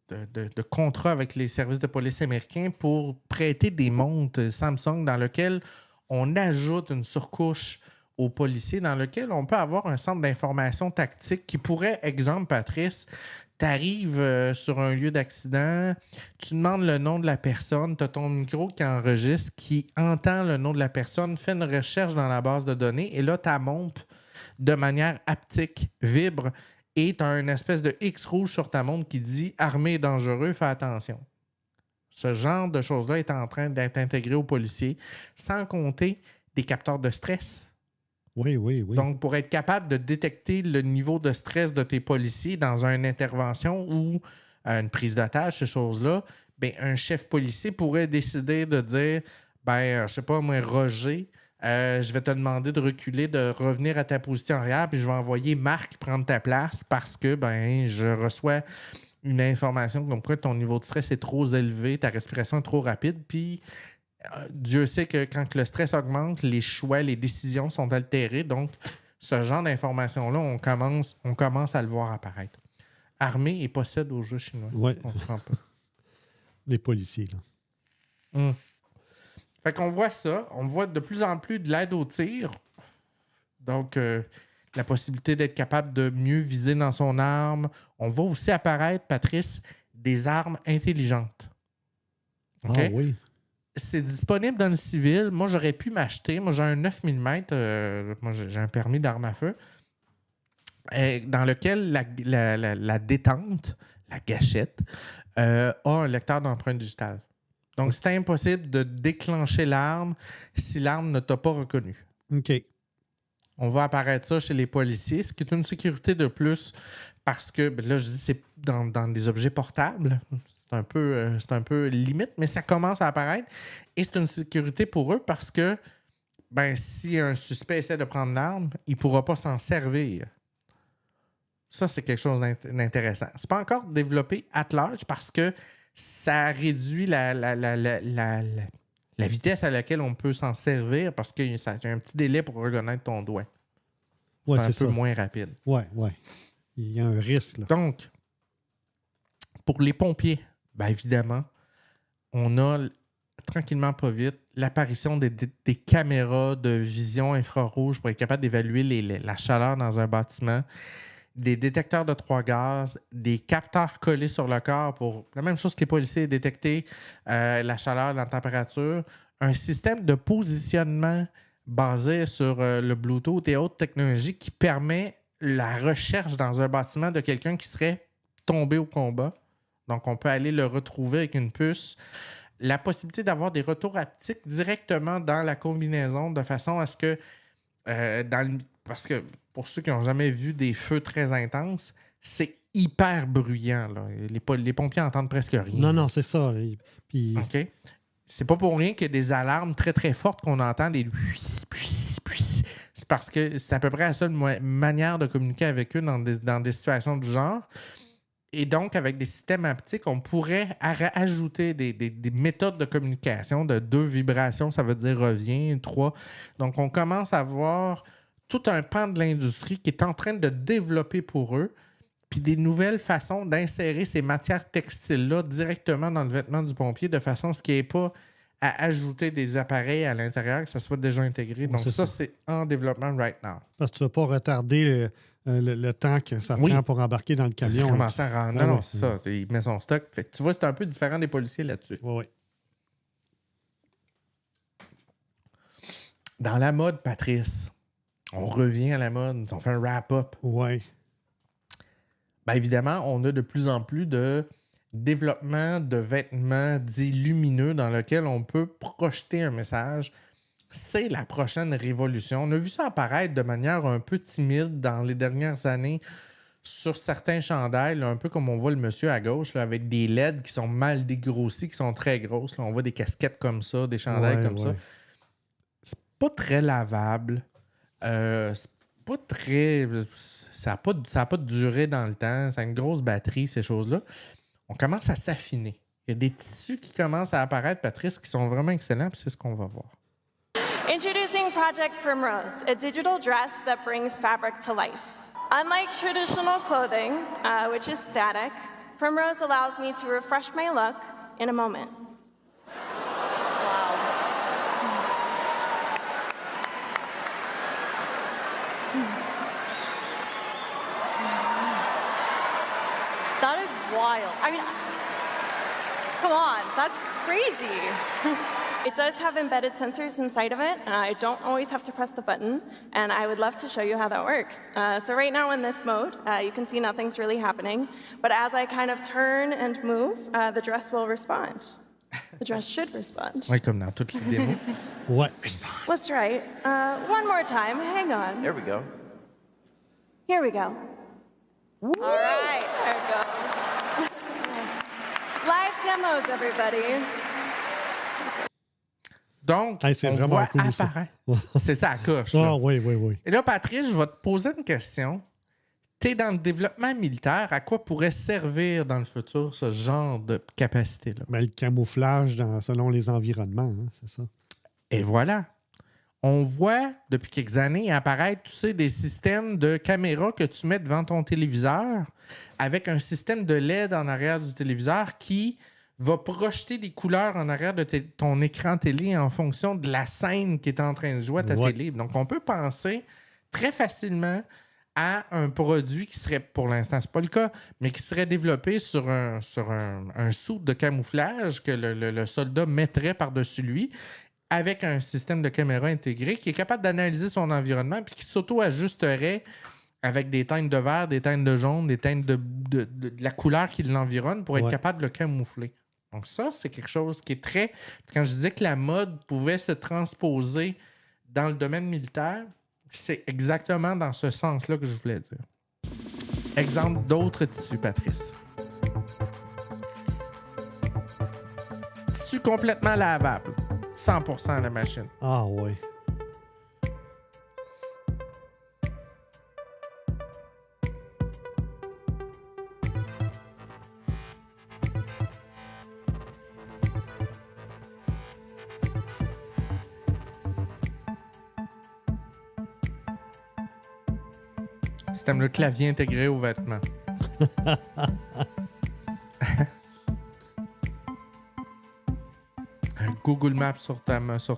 de contrats avec les services de police américains pour prêter des montres Samsung dans lesquelles on ajoute une surcouche aux policiers, dans lequel on peut avoir un centre d'information tactique qui pourrait, exemple, Patrice, tu arrives sur un lieu d'accident, tu demandes le nom de la personne, tu as ton micro qui enregistre, qui entend le nom de la personne, fait une recherche dans la base de données, et là, ta montre, de manière haptique, vibre, et tu as une espèce de X rouge sur ta montre qui dit « Armé et dangereux, fais attention ». Ce genre de choses-là est en train d'être intégré aux policiers, sans compter des capteurs de stress. Oui. Donc, pour être capable de détecter le niveau de stress de tes policiers dans une intervention ou une prise d'otage, ces choses-là, bien, un chef policier pourrait décider de dire je sais pas, moi, Roger, je vais te demander de reculer, de revenir à ta position arrière, puis je vais envoyer Marc prendre ta place parce que, je reçois une information comme quoi ton niveau de stress est trop élevé, ta respiration est trop rapide, puis Dieu sait que quand le stress augmente, les choix, les décisions sont altérées. Donc, ce genre d'informations-là, on commence à le voir apparaître. Armée et possède au jeu chinois. Ouais. On comprend pas. Les policiers, là. Fait qu'on voit ça. On voit de plus en plus de l'aide au tir. Donc, la possibilité d'être capable de mieux viser dans son arme. On voit aussi apparaître, Patrice, des armes intelligentes. OK? Ah oui. C'est disponible dans le civil. Moi, j'aurais pu m'acheter. Moi, j'ai un 9 mm. Moi, j'ai un permis d'arme à feu. Dans lequel la détente, la gâchette, a un lecteur d'empreintes digitales. Donc, c'est impossible de déclencher l'arme si l'arme ne t'a pas reconnu. OK. On va apparaître ça chez les policiers, ce qui est une sécurité de plus parce que, là, je dis c'est dans des objets portables. C'est un peu limite, mais ça commence à apparaître. Et c'est une sécurité pour eux parce que, si un suspect essaie de prendre l'arme, il ne pourra pas s'en servir. Ça, c'est quelque chose d'intéressant. C'est pas encore développé at large parce que ça réduit la vitesse à laquelle on peut s'en servir parce qu'il y a un petit délai pour reconnaître ton doigt. Ouais, c'est un peu ça. moins rapide. Oui. Il y a un risque, là. Donc, pour les pompiers, évidemment, on a tranquillement, pas vite, l'apparition des caméras de vision infrarouge pour être capable d'évaluer la chaleur dans un bâtiment, des détecteurs de 3 gaz, des capteurs collés sur le corps pour la même chose que les policiers, détecter la chaleur, la température, un système de positionnement basé sur le Bluetooth et autres technologies qui permet la recherche dans un bâtiment de quelqu'un qui serait tombé au combat. Donc, on peut aller le retrouver avec une puce. La possibilité d'avoir des retours haptiques directement dans la combinaison de façon à ce que, parce que pour ceux qui n'ont jamais vu des feux très intenses, c'est hyper bruyant, là. Les pompiers n'entendent presque rien. Non, c'est ça. Puis... OK? C'est pas pour rien qu'il y a des alarmes très, très fortes qu'on entend, des... C'est parce que c'est à peu près la seule manière de communiquer avec eux dans des situations du genre. Et donc, avec des systèmes haptiques, on pourrait ajouter des méthodes de communication de 2 vibrations, ça veut dire revient, 3. Donc, on commence à voir tout un pan de l'industrie qui est en train de développer pour eux, puis des nouvelles façons d'insérer ces matières textiles-là directement dans le vêtement du pompier de façon à ce qu'il n'y ait pas à ajouter des appareils à l'intérieur, que ça soit déjà intégré. Donc, ça, c'est en développement right now. Parce que tu ne vas pas retarder le temps que ça prend pour embarquer dans le camion. Commencer à rendre... Non, c'est ça. Il met son stock. Fait que tu vois, c'est un peu différent des policiers là-dessus. Oui. Dans la mode, Patrice, on revient à la mode. On fait un wrap-up. Oui. Évidemment, on a de plus en plus de développement de vêtements dits lumineux dans lequel on peut projeter un message. C'est la prochaine révolution. On a vu ça apparaître de manière un peu timide dans les dernières années sur certains chandails, là, un peu comme on voit le monsieur à gauche, là, avec des LED qui sont mal dégrossis, qui sont très grosses. Là, on voit des casquettes comme ça, des chandails comme ça. C'est pas très lavable. C'est pas très... Ça n'a pas de durée dans le temps. Ça a une grosse batterie, ces choses-là. On commence à s'affiner. Il y a des tissus qui commencent à apparaître, Patrice, qui sont vraiment excellents, puis c'est ce qu'on va voir. Introducing Project Primrose, a digital dress that brings fabric to life. Unlike traditional clothing, which is static, Primrose allows me to refresh my look in a moment. Wow. That is wild. I mean, come on, that's crazy. It does have embedded sensors inside of it. I don't always have to press the button, and I would love to show you how that works. So right now in this mode, you can see nothing's really happening, but as I kind of turn and move, the dress will respond. The dress should respond. Oui, comme dans toutes les démos. Ouais. Let's try it. One more time. Hang on. There we go. Here we go. All right. There it goes. Live demos, everybody. Donc, c'est on vraiment voit cool, ça. apparaître. C'est ça, la coche. là. Ah, oui. Et là, Patrice, je vais te poser une question. Tu es dans le développement militaire. À quoi pourrait servir dans le futur ce genre de capacité-là? Ben, le camouflage selon les environnements, hein, c'est ça. Et voilà. On voit depuis quelques années apparaître, tu sais, des systèmes de caméras que tu mets devant ton téléviseur avec un système de LED en arrière du téléviseur qui va projeter des couleurs en arrière de ton écran télé en fonction de la scène qui est en train de jouer à ta télé. Donc, on peut penser très facilement à un produit qui serait, pour l'instant, c'est pas le cas, mais qui serait développé sur un suit de camouflage que le soldat mettrait par-dessus lui avec un système de caméra intégré qui est capable d'analyser son environnement puis qui s'auto-ajusterait avec des teintes de vert, des teintes de jaune, des teintes de la couleur qui l'environne pour être capable de le camoufler. Donc ça, c'est quelque chose qui est très... Quand je disais que la mode pouvait se transposer dans le domaine militaire, c'est exactement dans ce sens-là que je voulais dire. Exemple d'autres tissus, Patrice. Tissu complètement lavable. 100% à la machine. Ah oui. Système de clavier intégré aux vêtements. Un Google Maps sur ta manche.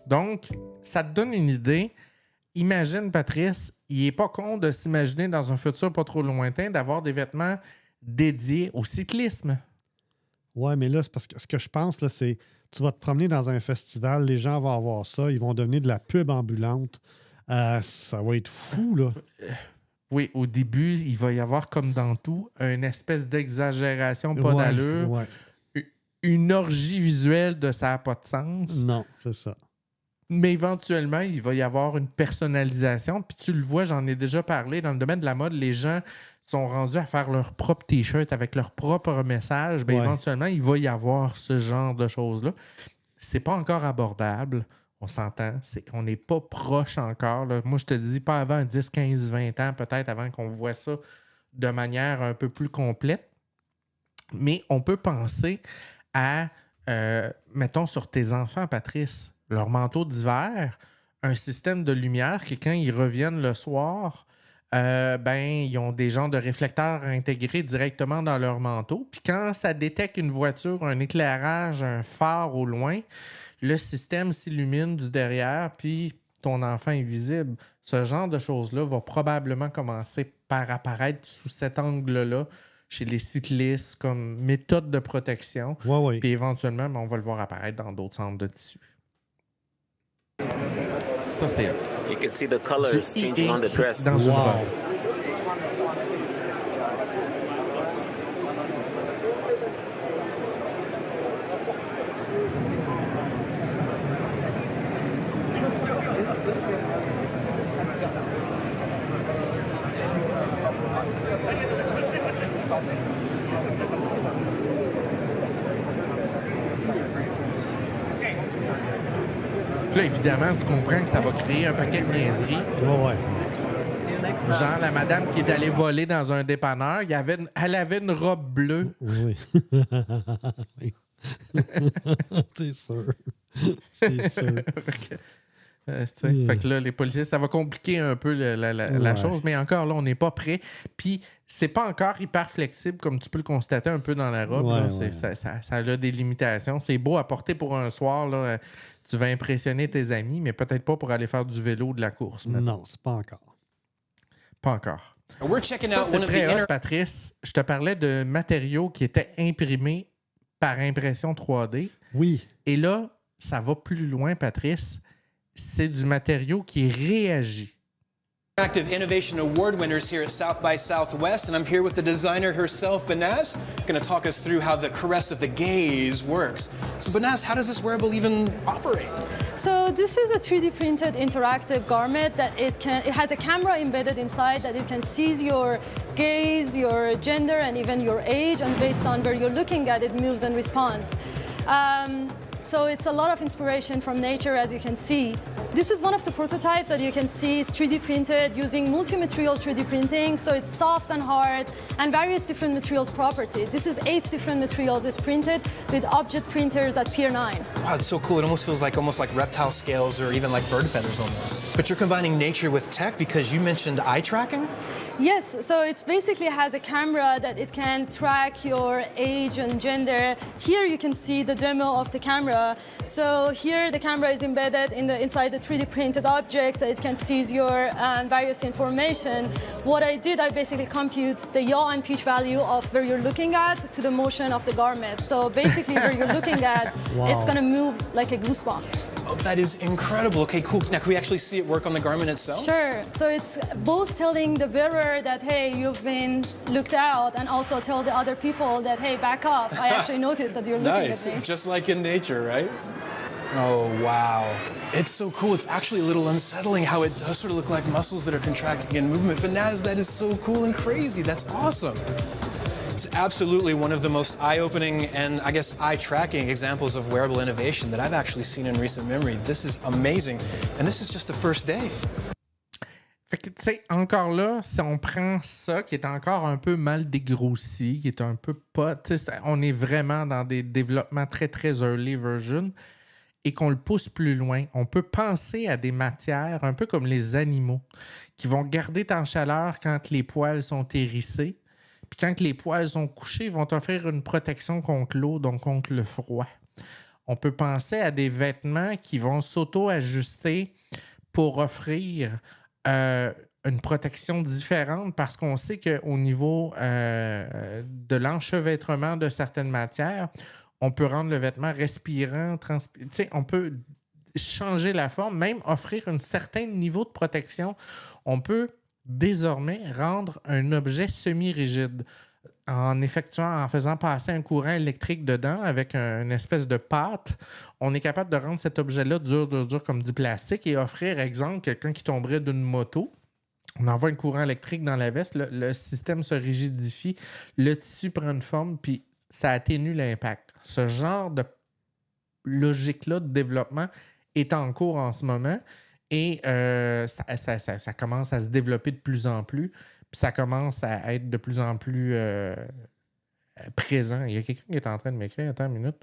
Donc, ça te donne une idée. Imagine, Patrice, il n'est pas con de s'imaginer dans un futur pas trop lointain d'avoir des vêtements dédiés au cyclisme. Ouais, mais là, c'est parce que ce que je pense, là, c'est tu vas te promener dans un festival, les gens vont avoir ça, ils vont devenir de la pub ambulante. Ça va être fou, là. Oui, au début, il va y avoir, comme dans tout, une espèce d'exagération pas d'allure. Ouais. Une orgie visuelle de ça n'a pas de sens. Non, c'est ça. Mais éventuellement, il va y avoir une personnalisation. Puis tu le vois, j'en ai déjà parlé, dans le domaine de la mode, les gens sont rendus à faire leur propre T-shirt avec leur propre message. Bien, éventuellement, il va y avoir ce genre de choses-là. C'est pas encore abordable. On s'entend. On n'est pas proche encore. Là. Moi, je te dis pas avant 10, 15, 20 ans, peut-être, avant qu'on voit ça de manière un peu plus complète. Mais on peut penser à, mettons, sur tes enfants, Patrice, leur manteau d'hiver, un système de lumière qui, quand ils reviennent le soir, ils ont des genres de réflecteurs intégrés directement dans leur manteau. Puis quand ça détecte une voiture, un éclairage, un phare au loin, le système s'illumine du derrière, puis ton enfant est visible. Ce genre de choses-là va probablement commencer par apparaître sous cet angle-là chez les cyclistes comme méthode de protection. Ouais. Puis éventuellement, on va le voir apparaître dans d'autres centres de tissu. Ça, c'est You can see the colors changing on the dress. Dans une robe. Puis là, évidemment, tu comprends que ça va créer un paquet de niaiseries. Ouais. Genre, la madame qui est allée voler dans un dépanneur, elle avait une robe bleue. Oui. C'est sûr. C'est sûr. Fait que là, les policiers, ça va compliquer un peu la chose, mais encore là, on n'est pas prêt. Puis, c'est pas encore hyper flexible, comme tu peux le constater un peu dans la robe. Là. Ça a des limitations. C'est beau à porter pour un soir. Là. Tu vas impressionner tes amis, mais peut-être pas pour aller faire du vélo ou de la course. Maintenant. Non, c'est pas encore. Pas encore. We're checking Ça, out c'est one of très the hot, Patrice. Je te parlais de matériaux qui étaient imprimés par impression 3D. Oui. Et là, ça va plus loin, Patrice. C'est du matériau qui réagit. Interactive Innovation Award winners here at South by Southwest, and I'm here with the designer herself, Banaz, going to talk us through how the caress of the gaze works. So Banaz, how does this wearable even operate? So this is a 3D printed interactive garment that it has a camera embedded inside that it can seize your gaze, your gender, and even your age, and based on where you're looking at, it moves and responds. So it's a lot of inspiration from nature, as you can see. This is one of the prototypes that you can see is 3D printed using multi-material 3D printing. So it's soft and hard and various different materials properties. This is 8 different materials is printed with object printers at Pier 9. Wow, it's so cool. It almost feels like reptile scales or even like bird feathers almost. But you're combining nature with tech because you mentioned eye tracking? Yes, so it basically has a camera that it can track your age and gender. Here you can see the demo of the camera. So here the camera is embedded inside the 3D printed objects that it can seize your various information. What I did, I basically compute the yaw and pitch value of where you're looking at to the motion of the garment. So basically where you're looking at, wow. It's going to move like a goosebump. Oh, that is incredible. Okay, cool. Now, can we actually see it work on the garment itself? Sure. So it's both telling the wearer that, hey, you've been looked out, and also tell the other people that, hey, back up. I actually noticed that you're looking at me. Just like in nature, right? Oh, wow. It's so cool. It's actually a little unsettling how it does sort of look like muscles that are contracting in movement. But Naz, that is so cool and crazy. That's awesome. It's absolutely one of the most eye-opening and, I guess, eye-tracking examples of wearable innovation that I've actually seen in recent memory. This is amazing, and this is just the first day. Fait que, tu sais, encore là, si on prend ça, qui est encore un peu mal dégrossi, qui est un peu pas... Tu sais, on est vraiment dans des développements très, très early version, et qu'on le pousse plus loin. On peut penser à des matières, un peu comme les animaux, qui vont garder ta chaleur quand les poils sont hérissés. Puis quand les poils sont couchés, ils vont t'offrir une protection contre l'eau, donc contre le froid. On peut penser à des vêtements qui vont s'auto-ajuster pour offrir une protection différente parce qu'on sait qu'au niveau de l'enchevêtrement de certaines matières, on peut rendre le vêtement respirant, on peut changer la forme, même offrir un certain niveau de protection. On peut désormais rendre un objet semi-rigide en faisant passer un courant électrique dedans avec une espèce de pâte. On est capable de rendre cet objet-là dur comme du plastique et offrir, exemple, quelqu'un qui tomberait d'une moto. On envoie un courant électrique dans la veste, le système se rigidifie, le tissu prend une forme, puis ça atténue l'impact. Ce genre de logique-là de développement est en cours en ce moment. Et ça commence à se développer de plus en plus. Puis ça commence à être de plus en plus présent. Il y a quelqu'un qui est en train de m'écrire. Attends une minute.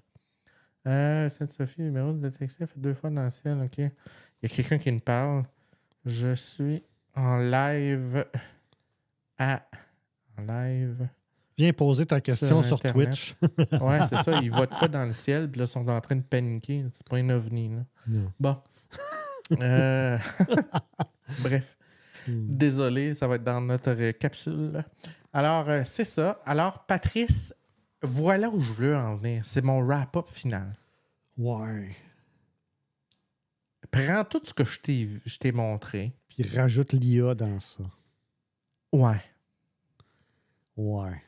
Cette Sophie, numéro de détection fait 2 fois dans le ciel. OK. Il y a quelqu'un qui me parle. Je suis en live En live. Viens poser ta question sur Twitch. Ouais, c'est ça. Ils votent pas dans le ciel. Puis là, ils sont en train de paniquer. C'est pas un ovni. Là. Non. Bon. Bref. Désolé, ça va être dans notre capsule. Alors, c'est ça. Alors, Patrice, voilà où je veux en venir. C'est mon wrap-up final. Ouais. Prends tout ce que je t'ai montré. Puis rajoute l'IA dans ça. Ouais. Ouais.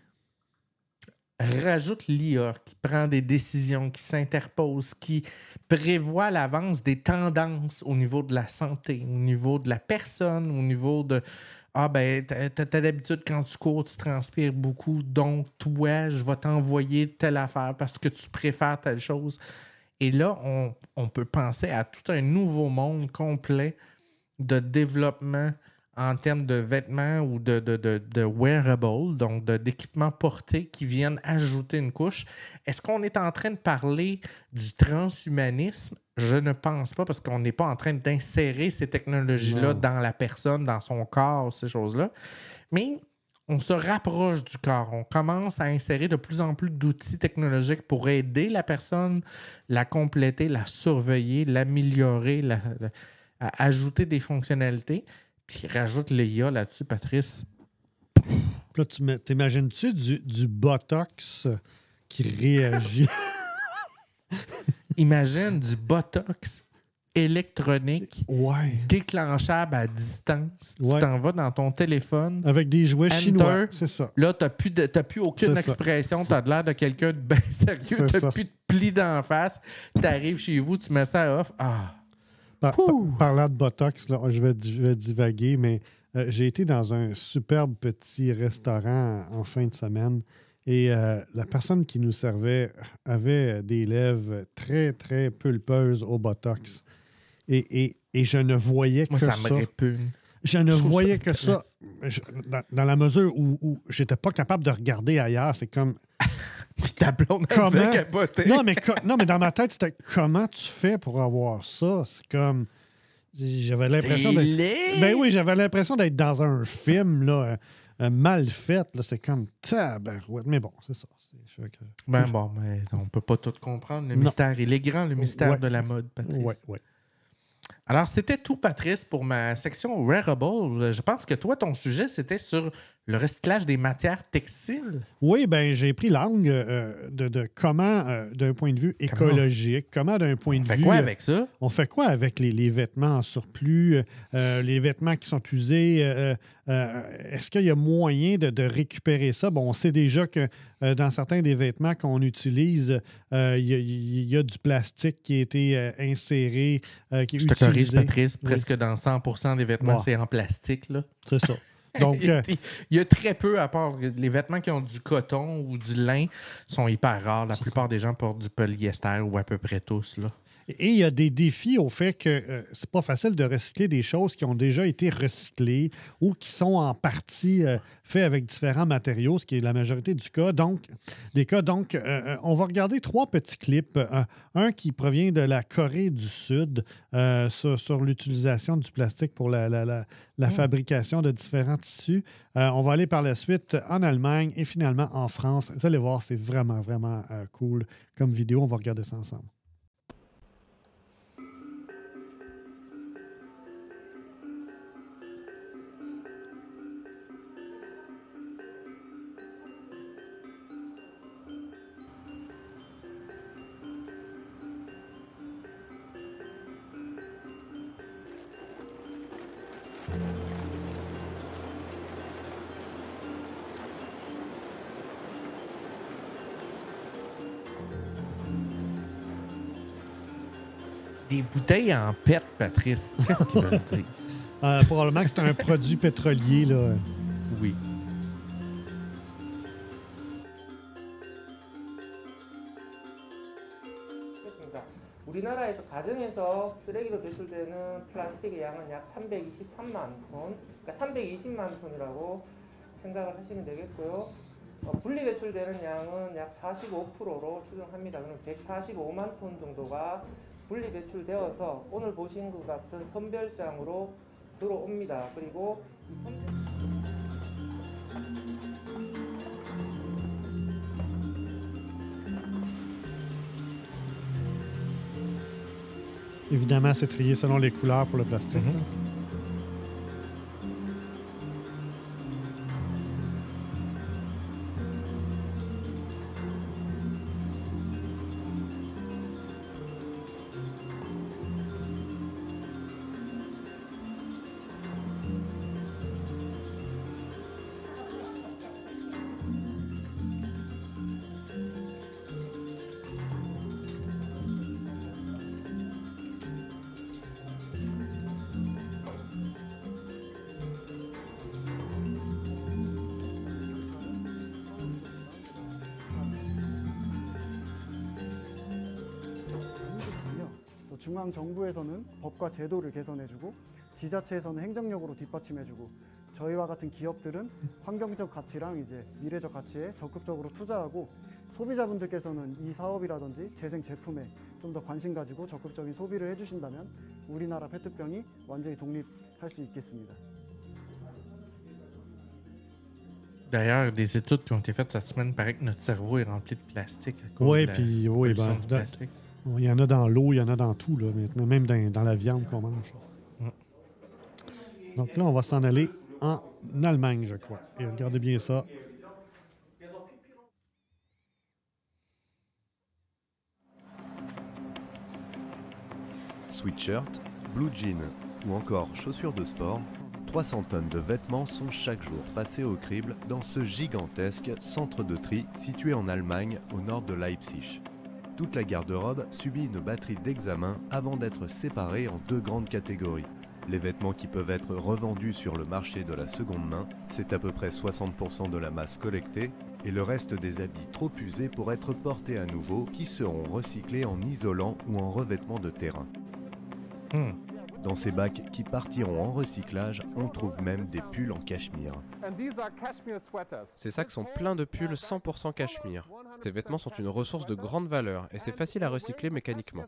Rajoute l'IA qui prend des décisions, qui s'interpose, qui prévoit l'avance des tendances au niveau de la santé, au niveau de la personne, au niveau de « Ah, ben, t'as d'habitude, quand tu cours, tu transpires beaucoup, donc toi, je vais t'envoyer telle affaire parce que tu préfères telle chose. » Et là, on peut penser à tout un nouveau monde complet de développement en termes de vêtements ou de wearables, donc d'équipements portés qui viennent ajouter une couche. Est-ce qu'on est en train de parler du transhumanisme? Je ne pense pas, parce qu'on n'est pas en train d'insérer ces technologies-là dans la personne, dans son corps, ces choses-là. Mais on se rapproche du corps. On commence à insérer de plus en plus d'outils technologiques pour aider la personne, la compléter, la surveiller, l'améliorer, à ajouter des fonctionnalités. Puis rajoute l'IA là-dessus, Patrice. Là, t'imagines-tu du Botox qui réagit? Imagine du Botox électronique déclenchable à distance. Tu t'en vas dans ton téléphone. Avec des jouets chinois, c'est ça. Là, tu n'as plus aucune expression. Tu as l'air de quelqu'un de bien sérieux. Tu n'as plus de plis d'en face. Tu arrives chez vous, tu mets ça à off. Parlant de Botox, là, je vais divaguer, mais j'ai été dans un superbe petit restaurant en fin de semaine et la personne qui nous servait avait des lèvres très, très pulpeuses au Botox. Et je ne voyais que ça. Moi, ça me répugne. Je ne voyais que ça. Dans la mesure où j'étais pas capable de regarder ailleurs, c'est comme... Puis ta blonde avait capoté. Non, mais dans ma tête, c'était comment tu fais pour avoir ça? C'est comme... J'avais l'impression d'être... Ben oui, j'avais l'impression d'être dans un film là, mal fait. Là. C'est comme tabarouette. Mais bon, c'est ça. Mais on peut pas tout comprendre. Le mystère, il est grand, le mystère de la mode, Patrice. Oui. Alors, c'était tout, Patrice, pour ma section Wearable. Je pense que toi, ton sujet, c'était sur le recyclage des matières textiles. Oui, bien, j'ai pris l'angle de comment, d'un point de vue écologique, comment d'un point de vue... On fait quoi avec ça? On fait quoi avec les vêtements en surplus, les vêtements qui sont usés? Est-ce qu'il y a moyen de récupérer ça? Bon, on sait déjà que dans certains des vêtements qu'on utilise, il y a du plastique qui a été inséré, qui est utilisé. Je te corrige, Patrice, presque dans 100% des vêtements, c'est en plastique, là. C'est ça. Donc, il y a très peu, à part les vêtements qui ont du coton ou du lin, sont hyper rares. La plupart des gens portent du polyester ou à peu près tous, là. Et il y a des défis au fait que c'est pas facile de recycler des choses qui ont déjà été recyclées ou qui sont en partie faites avec différents matériaux, ce qui est la majorité du cas. Donc, on va regarder 3 petits clips. Un qui provient de la Corée du Sud sur l'utilisation du plastique pour la fabrication de différents tissus. On va aller par la suite en Allemagne et finalement en France. Vous allez voir, c'est vraiment, vraiment cool comme vidéo. On va regarder ça ensemble. Des bouteilles en PET, Patrice. Qu'est-ce qu'ils veulent dire? Probablement que c'est un produit pétrolier, là. Oui. 우리나라에서 가정에서 쓰레기로 배출되는 플라스틱의 양은 약 323만 톤, 그러니까 320만 톤이라고 생각을 하시면 되겠고요. 분리 배출되는 양은 약 45%로 추정합니다. 그럼 145만 톤 정도가 분리 배출되어서 오늘 보신 것 같은 선별장으로 들어옵니다. 그리고 이 Évidemment, c'est trié selon les couleurs pour le plastique. 중앙정부에서는 법과 제도를 개선해주고 지자체에서는 행정력으로 뒷받침해주고 저희와 같은 기업들은 환경적 가치랑 이제 미래적 가치에 적극적으로 투자하고 소비자분들께서는 이 사업이라든지 재생 제품에 좀 더 관심 가지고 적극적인 소비를 해주신다면 우리나라 페트병이 완전히 독립할 수 있겠습니다. D'ailleurs, des études qui ont été faites cette semaine, paraît que notre cerveau est rempli de plastique. Oui, puis du plastique. Il y en a dans l'eau, il y en a dans tout, là, maintenant, même dans la viande qu'on mange. Donc là, on va s'en aller en Allemagne, je crois. Et regardez bien ça. sweatshirt, blue jeans ou encore chaussures de sport, 300 tonnes de vêtements sont chaque jour passés au crible dans ce gigantesque centre de tri situé en Allemagne au nord de Leipzig. Toute la garde-robe subit une batterie d'examens avant d'être séparée en 2 grandes catégories. Les vêtements qui peuvent être revendus sur le marché de la seconde main, c'est à peu près 60% de la masse collectée, et le reste des habits trop usés pour être portés à nouveau qui seront recyclés en isolant ou en revêtement de terrain. Dans ces bacs qui partiront en recyclage, on trouve même des pulls en cachemire. Ces sacs sont pleins de pulls 100% cachemire. Ces vêtements sont une ressource de grande valeur et c'est facile à recycler mécaniquement.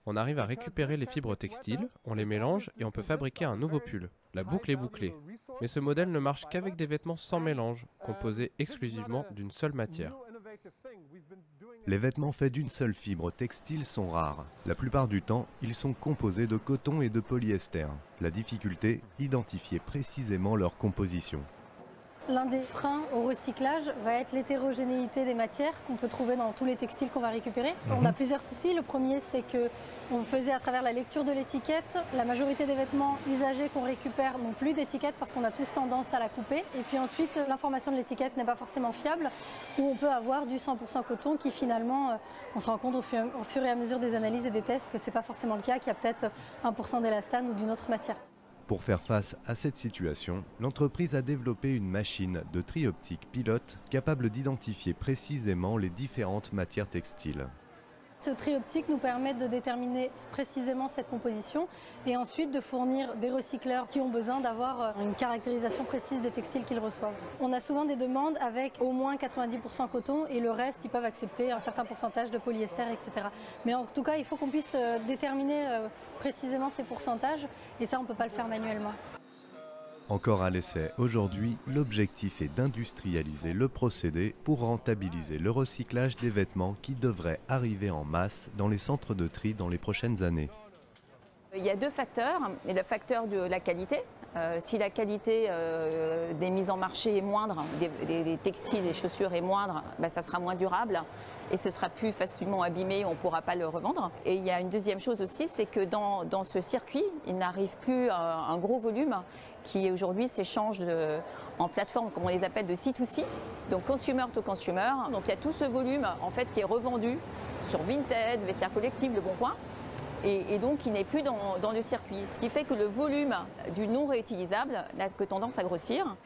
On arrive à récupérer les fibres textiles, on les mélange et on peut fabriquer un nouveau pull. La boucle est bouclée. Mais ce modèle ne marche qu'avec des vêtements sans mélange, composés exclusivement d'une seule matière. Les vêtements faits d'une seule fibre textile sont rares. La plupart du temps, ils sont composés de coton et de polyester. La difficulté, identifier précisément leur composition. L'un des freins au recyclage va être l'hétérogénéité des matières qu'on peut trouver dans tous les textiles qu'on va récupérer. On a plusieurs soucis. Le premier, c'est qu'on faisait à travers la lecture de l'étiquette. La majorité des vêtements usagés qu'on récupère n'ont plus d'étiquette parce qu'on a tous tendance à la couper. Et puis ensuite, l'information de l'étiquette n'est pas forcément fiable, où on peut avoir du 100% coton qui finalement, on se rend compte au fur et à mesure des analyses et des tests que ce n'est pas forcément le cas, qu'il y a peut-être 1% d'élastane ou d'une autre matière. Pour faire face à cette situation, l'entreprise a développé une machine de tri optique pilote capable d'identifier précisément les différentes matières textiles. Ce tri optique nous permet de déterminer précisément cette composition et ensuite de fournir des recycleurs qui ont besoin d'avoir une caractérisation précise des textiles qu'ils reçoivent. On a souvent des demandes avec au moins 90% coton et le reste, ils peuvent accepter un certain pourcentage de polyester, etc. Mais en tout cas, il faut qu'on puisse déterminer précisément ces pourcentages et ça, on ne peut pas le faire manuellement. Encore à l'essai aujourd'hui, l'objectif est d'industrialiser le procédé pour rentabiliser le recyclage des vêtements qui devraient arriver en masse dans les centres de tri dans les prochaines années. Il y a 2 facteurs. Et le facteur de la qualité. Si la qualité des mises en marché est moindre, des textiles, des chaussures est moindre, ça sera moins durable. Et ce sera plus facilement abîmé, on ne pourra pas le revendre. Et il y a une deuxième chose aussi, c'est que dans ce circuit, il n'arrive plus un gros volume qui aujourd'hui s'échange en plateforme, comme on les appelle, de C2C, donc consumer to consumer. Donc il y a tout ce volume en fait qui est revendu sur Vinted, Vestiaire Collectif, Le Bon Coin, et donc qui n'est plus dans le circuit. Ce qui fait que le volume du non réutilisable n'a que tendance à grossir.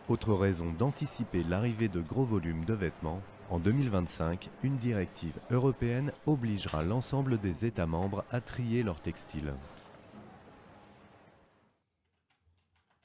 Autre raison d'anticiper l'arrivée de gros volumes de vêtements, en 2025, une directive européenne obligera l'ensemble des États membres à trier leurs textiles.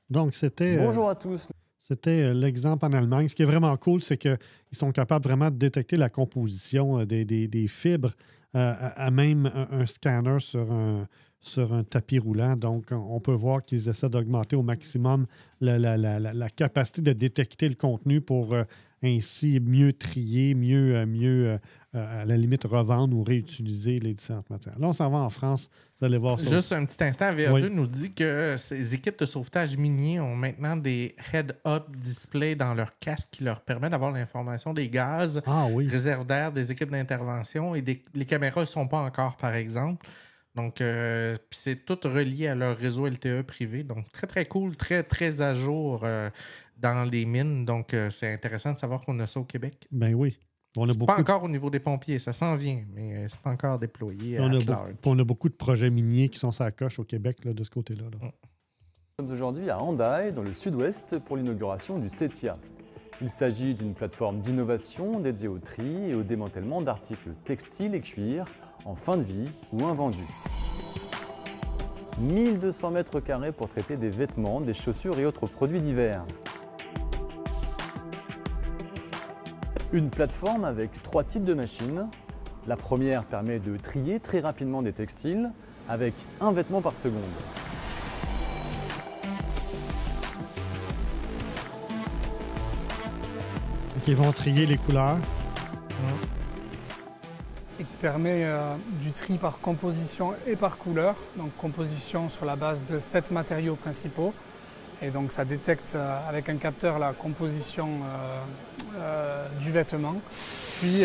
Donc, c'était... Bonjour à tous. C'était l'exemple en Allemagne. Ce qui est vraiment cool, c'est qu'ils sont capables vraiment de détecter la composition des fibres à même un scanner sur un tapis roulant. Donc, on peut voir qu'ils essaient d'augmenter au maximum la capacité de détecter le contenu pour ainsi mieux trier, mieux à la limite revendre ou réutiliser les différentes matières. Là, on s'en va en France. Vous allez voir ça. Juste un petit instant, VR2 nous dit que ces équipes de sauvetage minier ont maintenant des head-up displays dans leur casque qui leur permet d'avoir l'information des gaz, réserves d'air, des équipes d'intervention et les caméras ne sont pas encore, par exemple. Donc, c'est tout relié à leur réseau LTE privé. Donc, très, très cool, très, très à jour dans les mines. Donc, c'est intéressant de savoir qu'on a ça au Québec. Ben oui. C'est pas encore au niveau des pompiers, ça s'en vient, mais c'est pas encore déployé à large. On a beaucoup de projets miniers qui sont sur la coche au Québec là, de ce côté-là. Là. Nous sommes aujourd'hui à Hendaye, dans le sud-ouest, pour l'inauguration du CETIA. Il s'agit d'une plateforme d'innovation dédiée au tri et au démantèlement d'articles textiles et cuir en fin de vie ou invendus. 1200 mètres carrés pour traiter des vêtements, des chaussures et autres produits divers. Une plateforme avec 3 types de machines. La première permet de trier très rapidement des textiles avec un vêtement par seconde. Donc, ils vont trier les couleurs. Et qui permet du tri par composition et par couleur. Donc composition sur la base de 7 matériaux principaux. Et donc ça détecte avec un capteur la composition du vêtement. Puis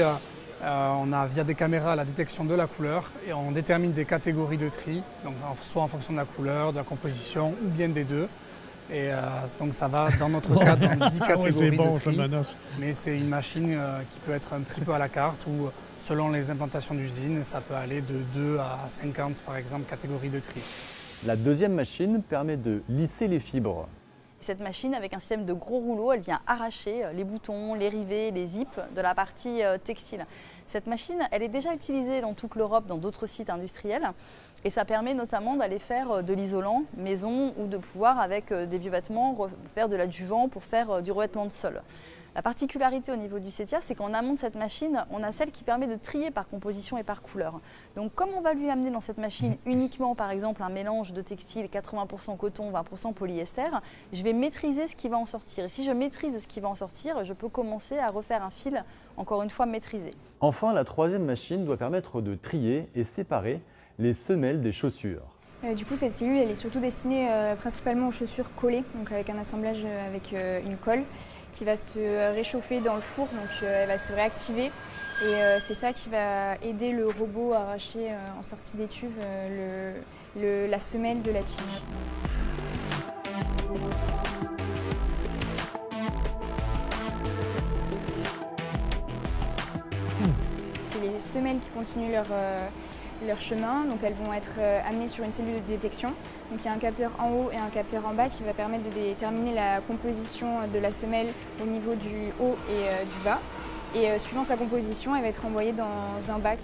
On a via des caméras la détection de la couleur et on détermine des catégories de tri, donc soit en fonction de la couleur, de la composition ou bien des deux. Et donc ça va dans notre cas dans 10 catégories de tri. Mais c'est une machine qui peut être un petit peu à la carte ou selon les implantations d'usine, ça peut aller de 2 à 50 par exemple catégories de tri. La deuxième machine permet de lisser les fibres. Cette machine, avec un système de gros rouleaux, elle vient arracher les boutons, les rivets, les zips de la partie textile. Cette machine, elle est déjà utilisée dans toute l'Europe, dans d'autres sites industriels. Et ça permet notamment d'aller faire de l'isolant maison ou de pouvoir, avec des vieux vêtements, faire de l'adjuvant pour faire du revêtement de sol. La particularité au niveau du CETIA, c'est qu'en amont de cette machine, on a celle qui permet de trier par composition et par couleur. Donc comme on va lui amener dans cette machine uniquement par exemple un mélange de textile 80% coton, 20% polyester, je vais maîtriser ce qui va en sortir. Et si je maîtrise ce qui va en sortir, je peux commencer à refaire un fil encore une fois maîtrisé. Enfin, la troisième machine doit permettre de trier et séparer les semelles des chaussures. Du coup, cette cellule, elle est surtout destinée principalement aux chaussures collées, donc avec un assemblage avec une colle qui va se réchauffer dans le four, donc elle va se réactiver. Et c'est ça qui va aider le robot à arracher en sortie d'étuve la semelle de la tige. C'est les semelles qui continuent leur chemin, donc elles vont être amenées sur une cellule de détection. Donc il y a un capteur en haut et un capteur en bas qui va permettre de déterminer la composition de la semelle au niveau du haut et du bas. Et suivant sa composition, elle va être envoyée dans un bac.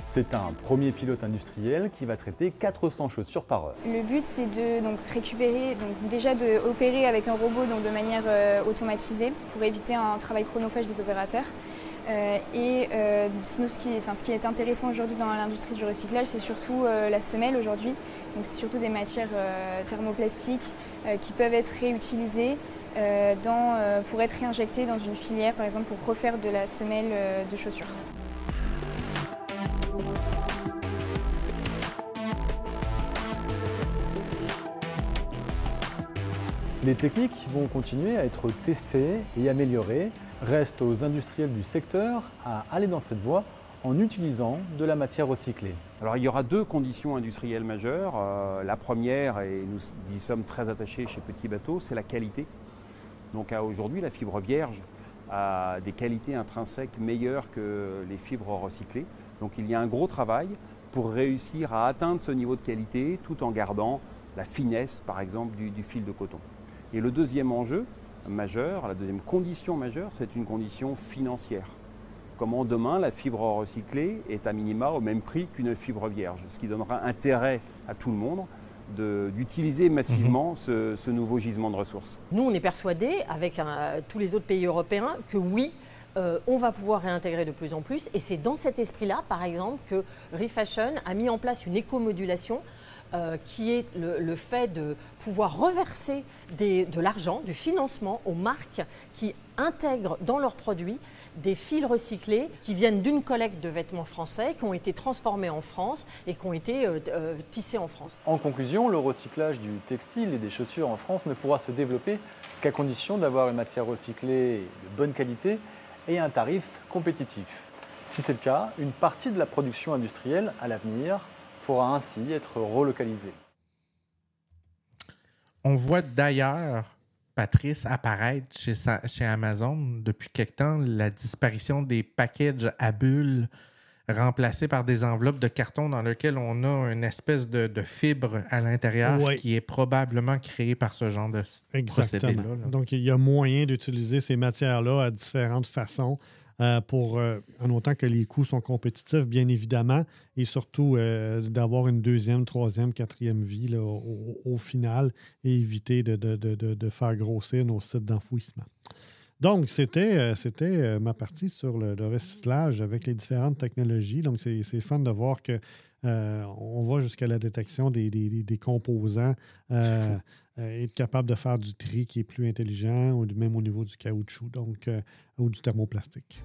C'est un premier pilote industriel qui va traiter 400 chaussures par heure. Le but, c'est de récupérer, déjà d'opérer avec un robot de manière automatisée pour éviter un travail chronophage des opérateurs. Ce qui est intéressant aujourd'hui dans l'industrie du recyclage, c'est surtout la semelle aujourd'hui. Donc c'est surtout des matières thermoplastiques qui peuvent être réutilisées pour être réinjectées dans une filière, par exemple pour refaire de la semelle de chaussures. Les techniques vont continuer à être testées et améliorées. Reste aux industriels du secteur à aller dans cette voie en utilisant de la matière recyclée. Alors il y aura deux conditions industrielles majeures. La première, et nous y sommes très attachés chez Petit Bateau, c'est la qualité. Donc aujourd'hui, la fibre vierge a des qualités intrinsèques meilleures que les fibres recyclées. Donc il y a un gros travail pour réussir à atteindre ce niveau de qualité tout en gardant la finesse, par exemple, du fil de coton. Et le deuxième enjeu majeur, la deuxième condition majeure, c'est une condition financière. Comment demain la fibre recyclée est à minima au même prix qu'une fibre vierge, ce qui donnera intérêt à tout le monde d'utiliser massivement ce nouveau gisement de ressources. Nous, on est persuadés, avec tous les autres pays européens, que oui, on va pouvoir réintégrer de plus en plus. Et c'est dans cet esprit-là, par exemple, que Refashion a mis en place une éco-modulation qui est le fait de pouvoir reverser de l'argent, du financement aux marques qui intègrent dans leurs produits des fils recyclés qui viennent d'une collecte de vêtements français, qui ont été transformés en France et qui ont été tissés en France. En conclusion, le recyclage du textile et des chaussures en France ne pourra se développer qu'à condition d'avoir une matière recyclée de bonne qualité et un tarif compétitif. Si c'est le cas, une partie de la production industrielle à l'avenir pourra ainsi être relocalisée. On voit d'ailleurs, Patrice, apparaître chez Amazon depuis quelque temps la disparition des packages à bulles remplacés par des enveloppes de carton dans lesquelles on a une espèce de fibre à l'intérieur qui est probablement créée par ce genre de procédé-là. Donc, il y a moyen d'utiliser ces matières-là à différentes façons. En autant que les coûts sont compétitifs, bien évidemment, et surtout d'avoir une deuxième, troisième, quatrième vie là, au final et éviter de faire grossir nos sites d'enfouissement. Donc, c'était ma partie sur le recyclage avec les différentes technologies. Donc, c'est fun de voir que on va jusqu'à la détection des composants et être capable de faire du tri qui est plus intelligent, ou même au niveau du caoutchouc, donc, ou du thermoplastique.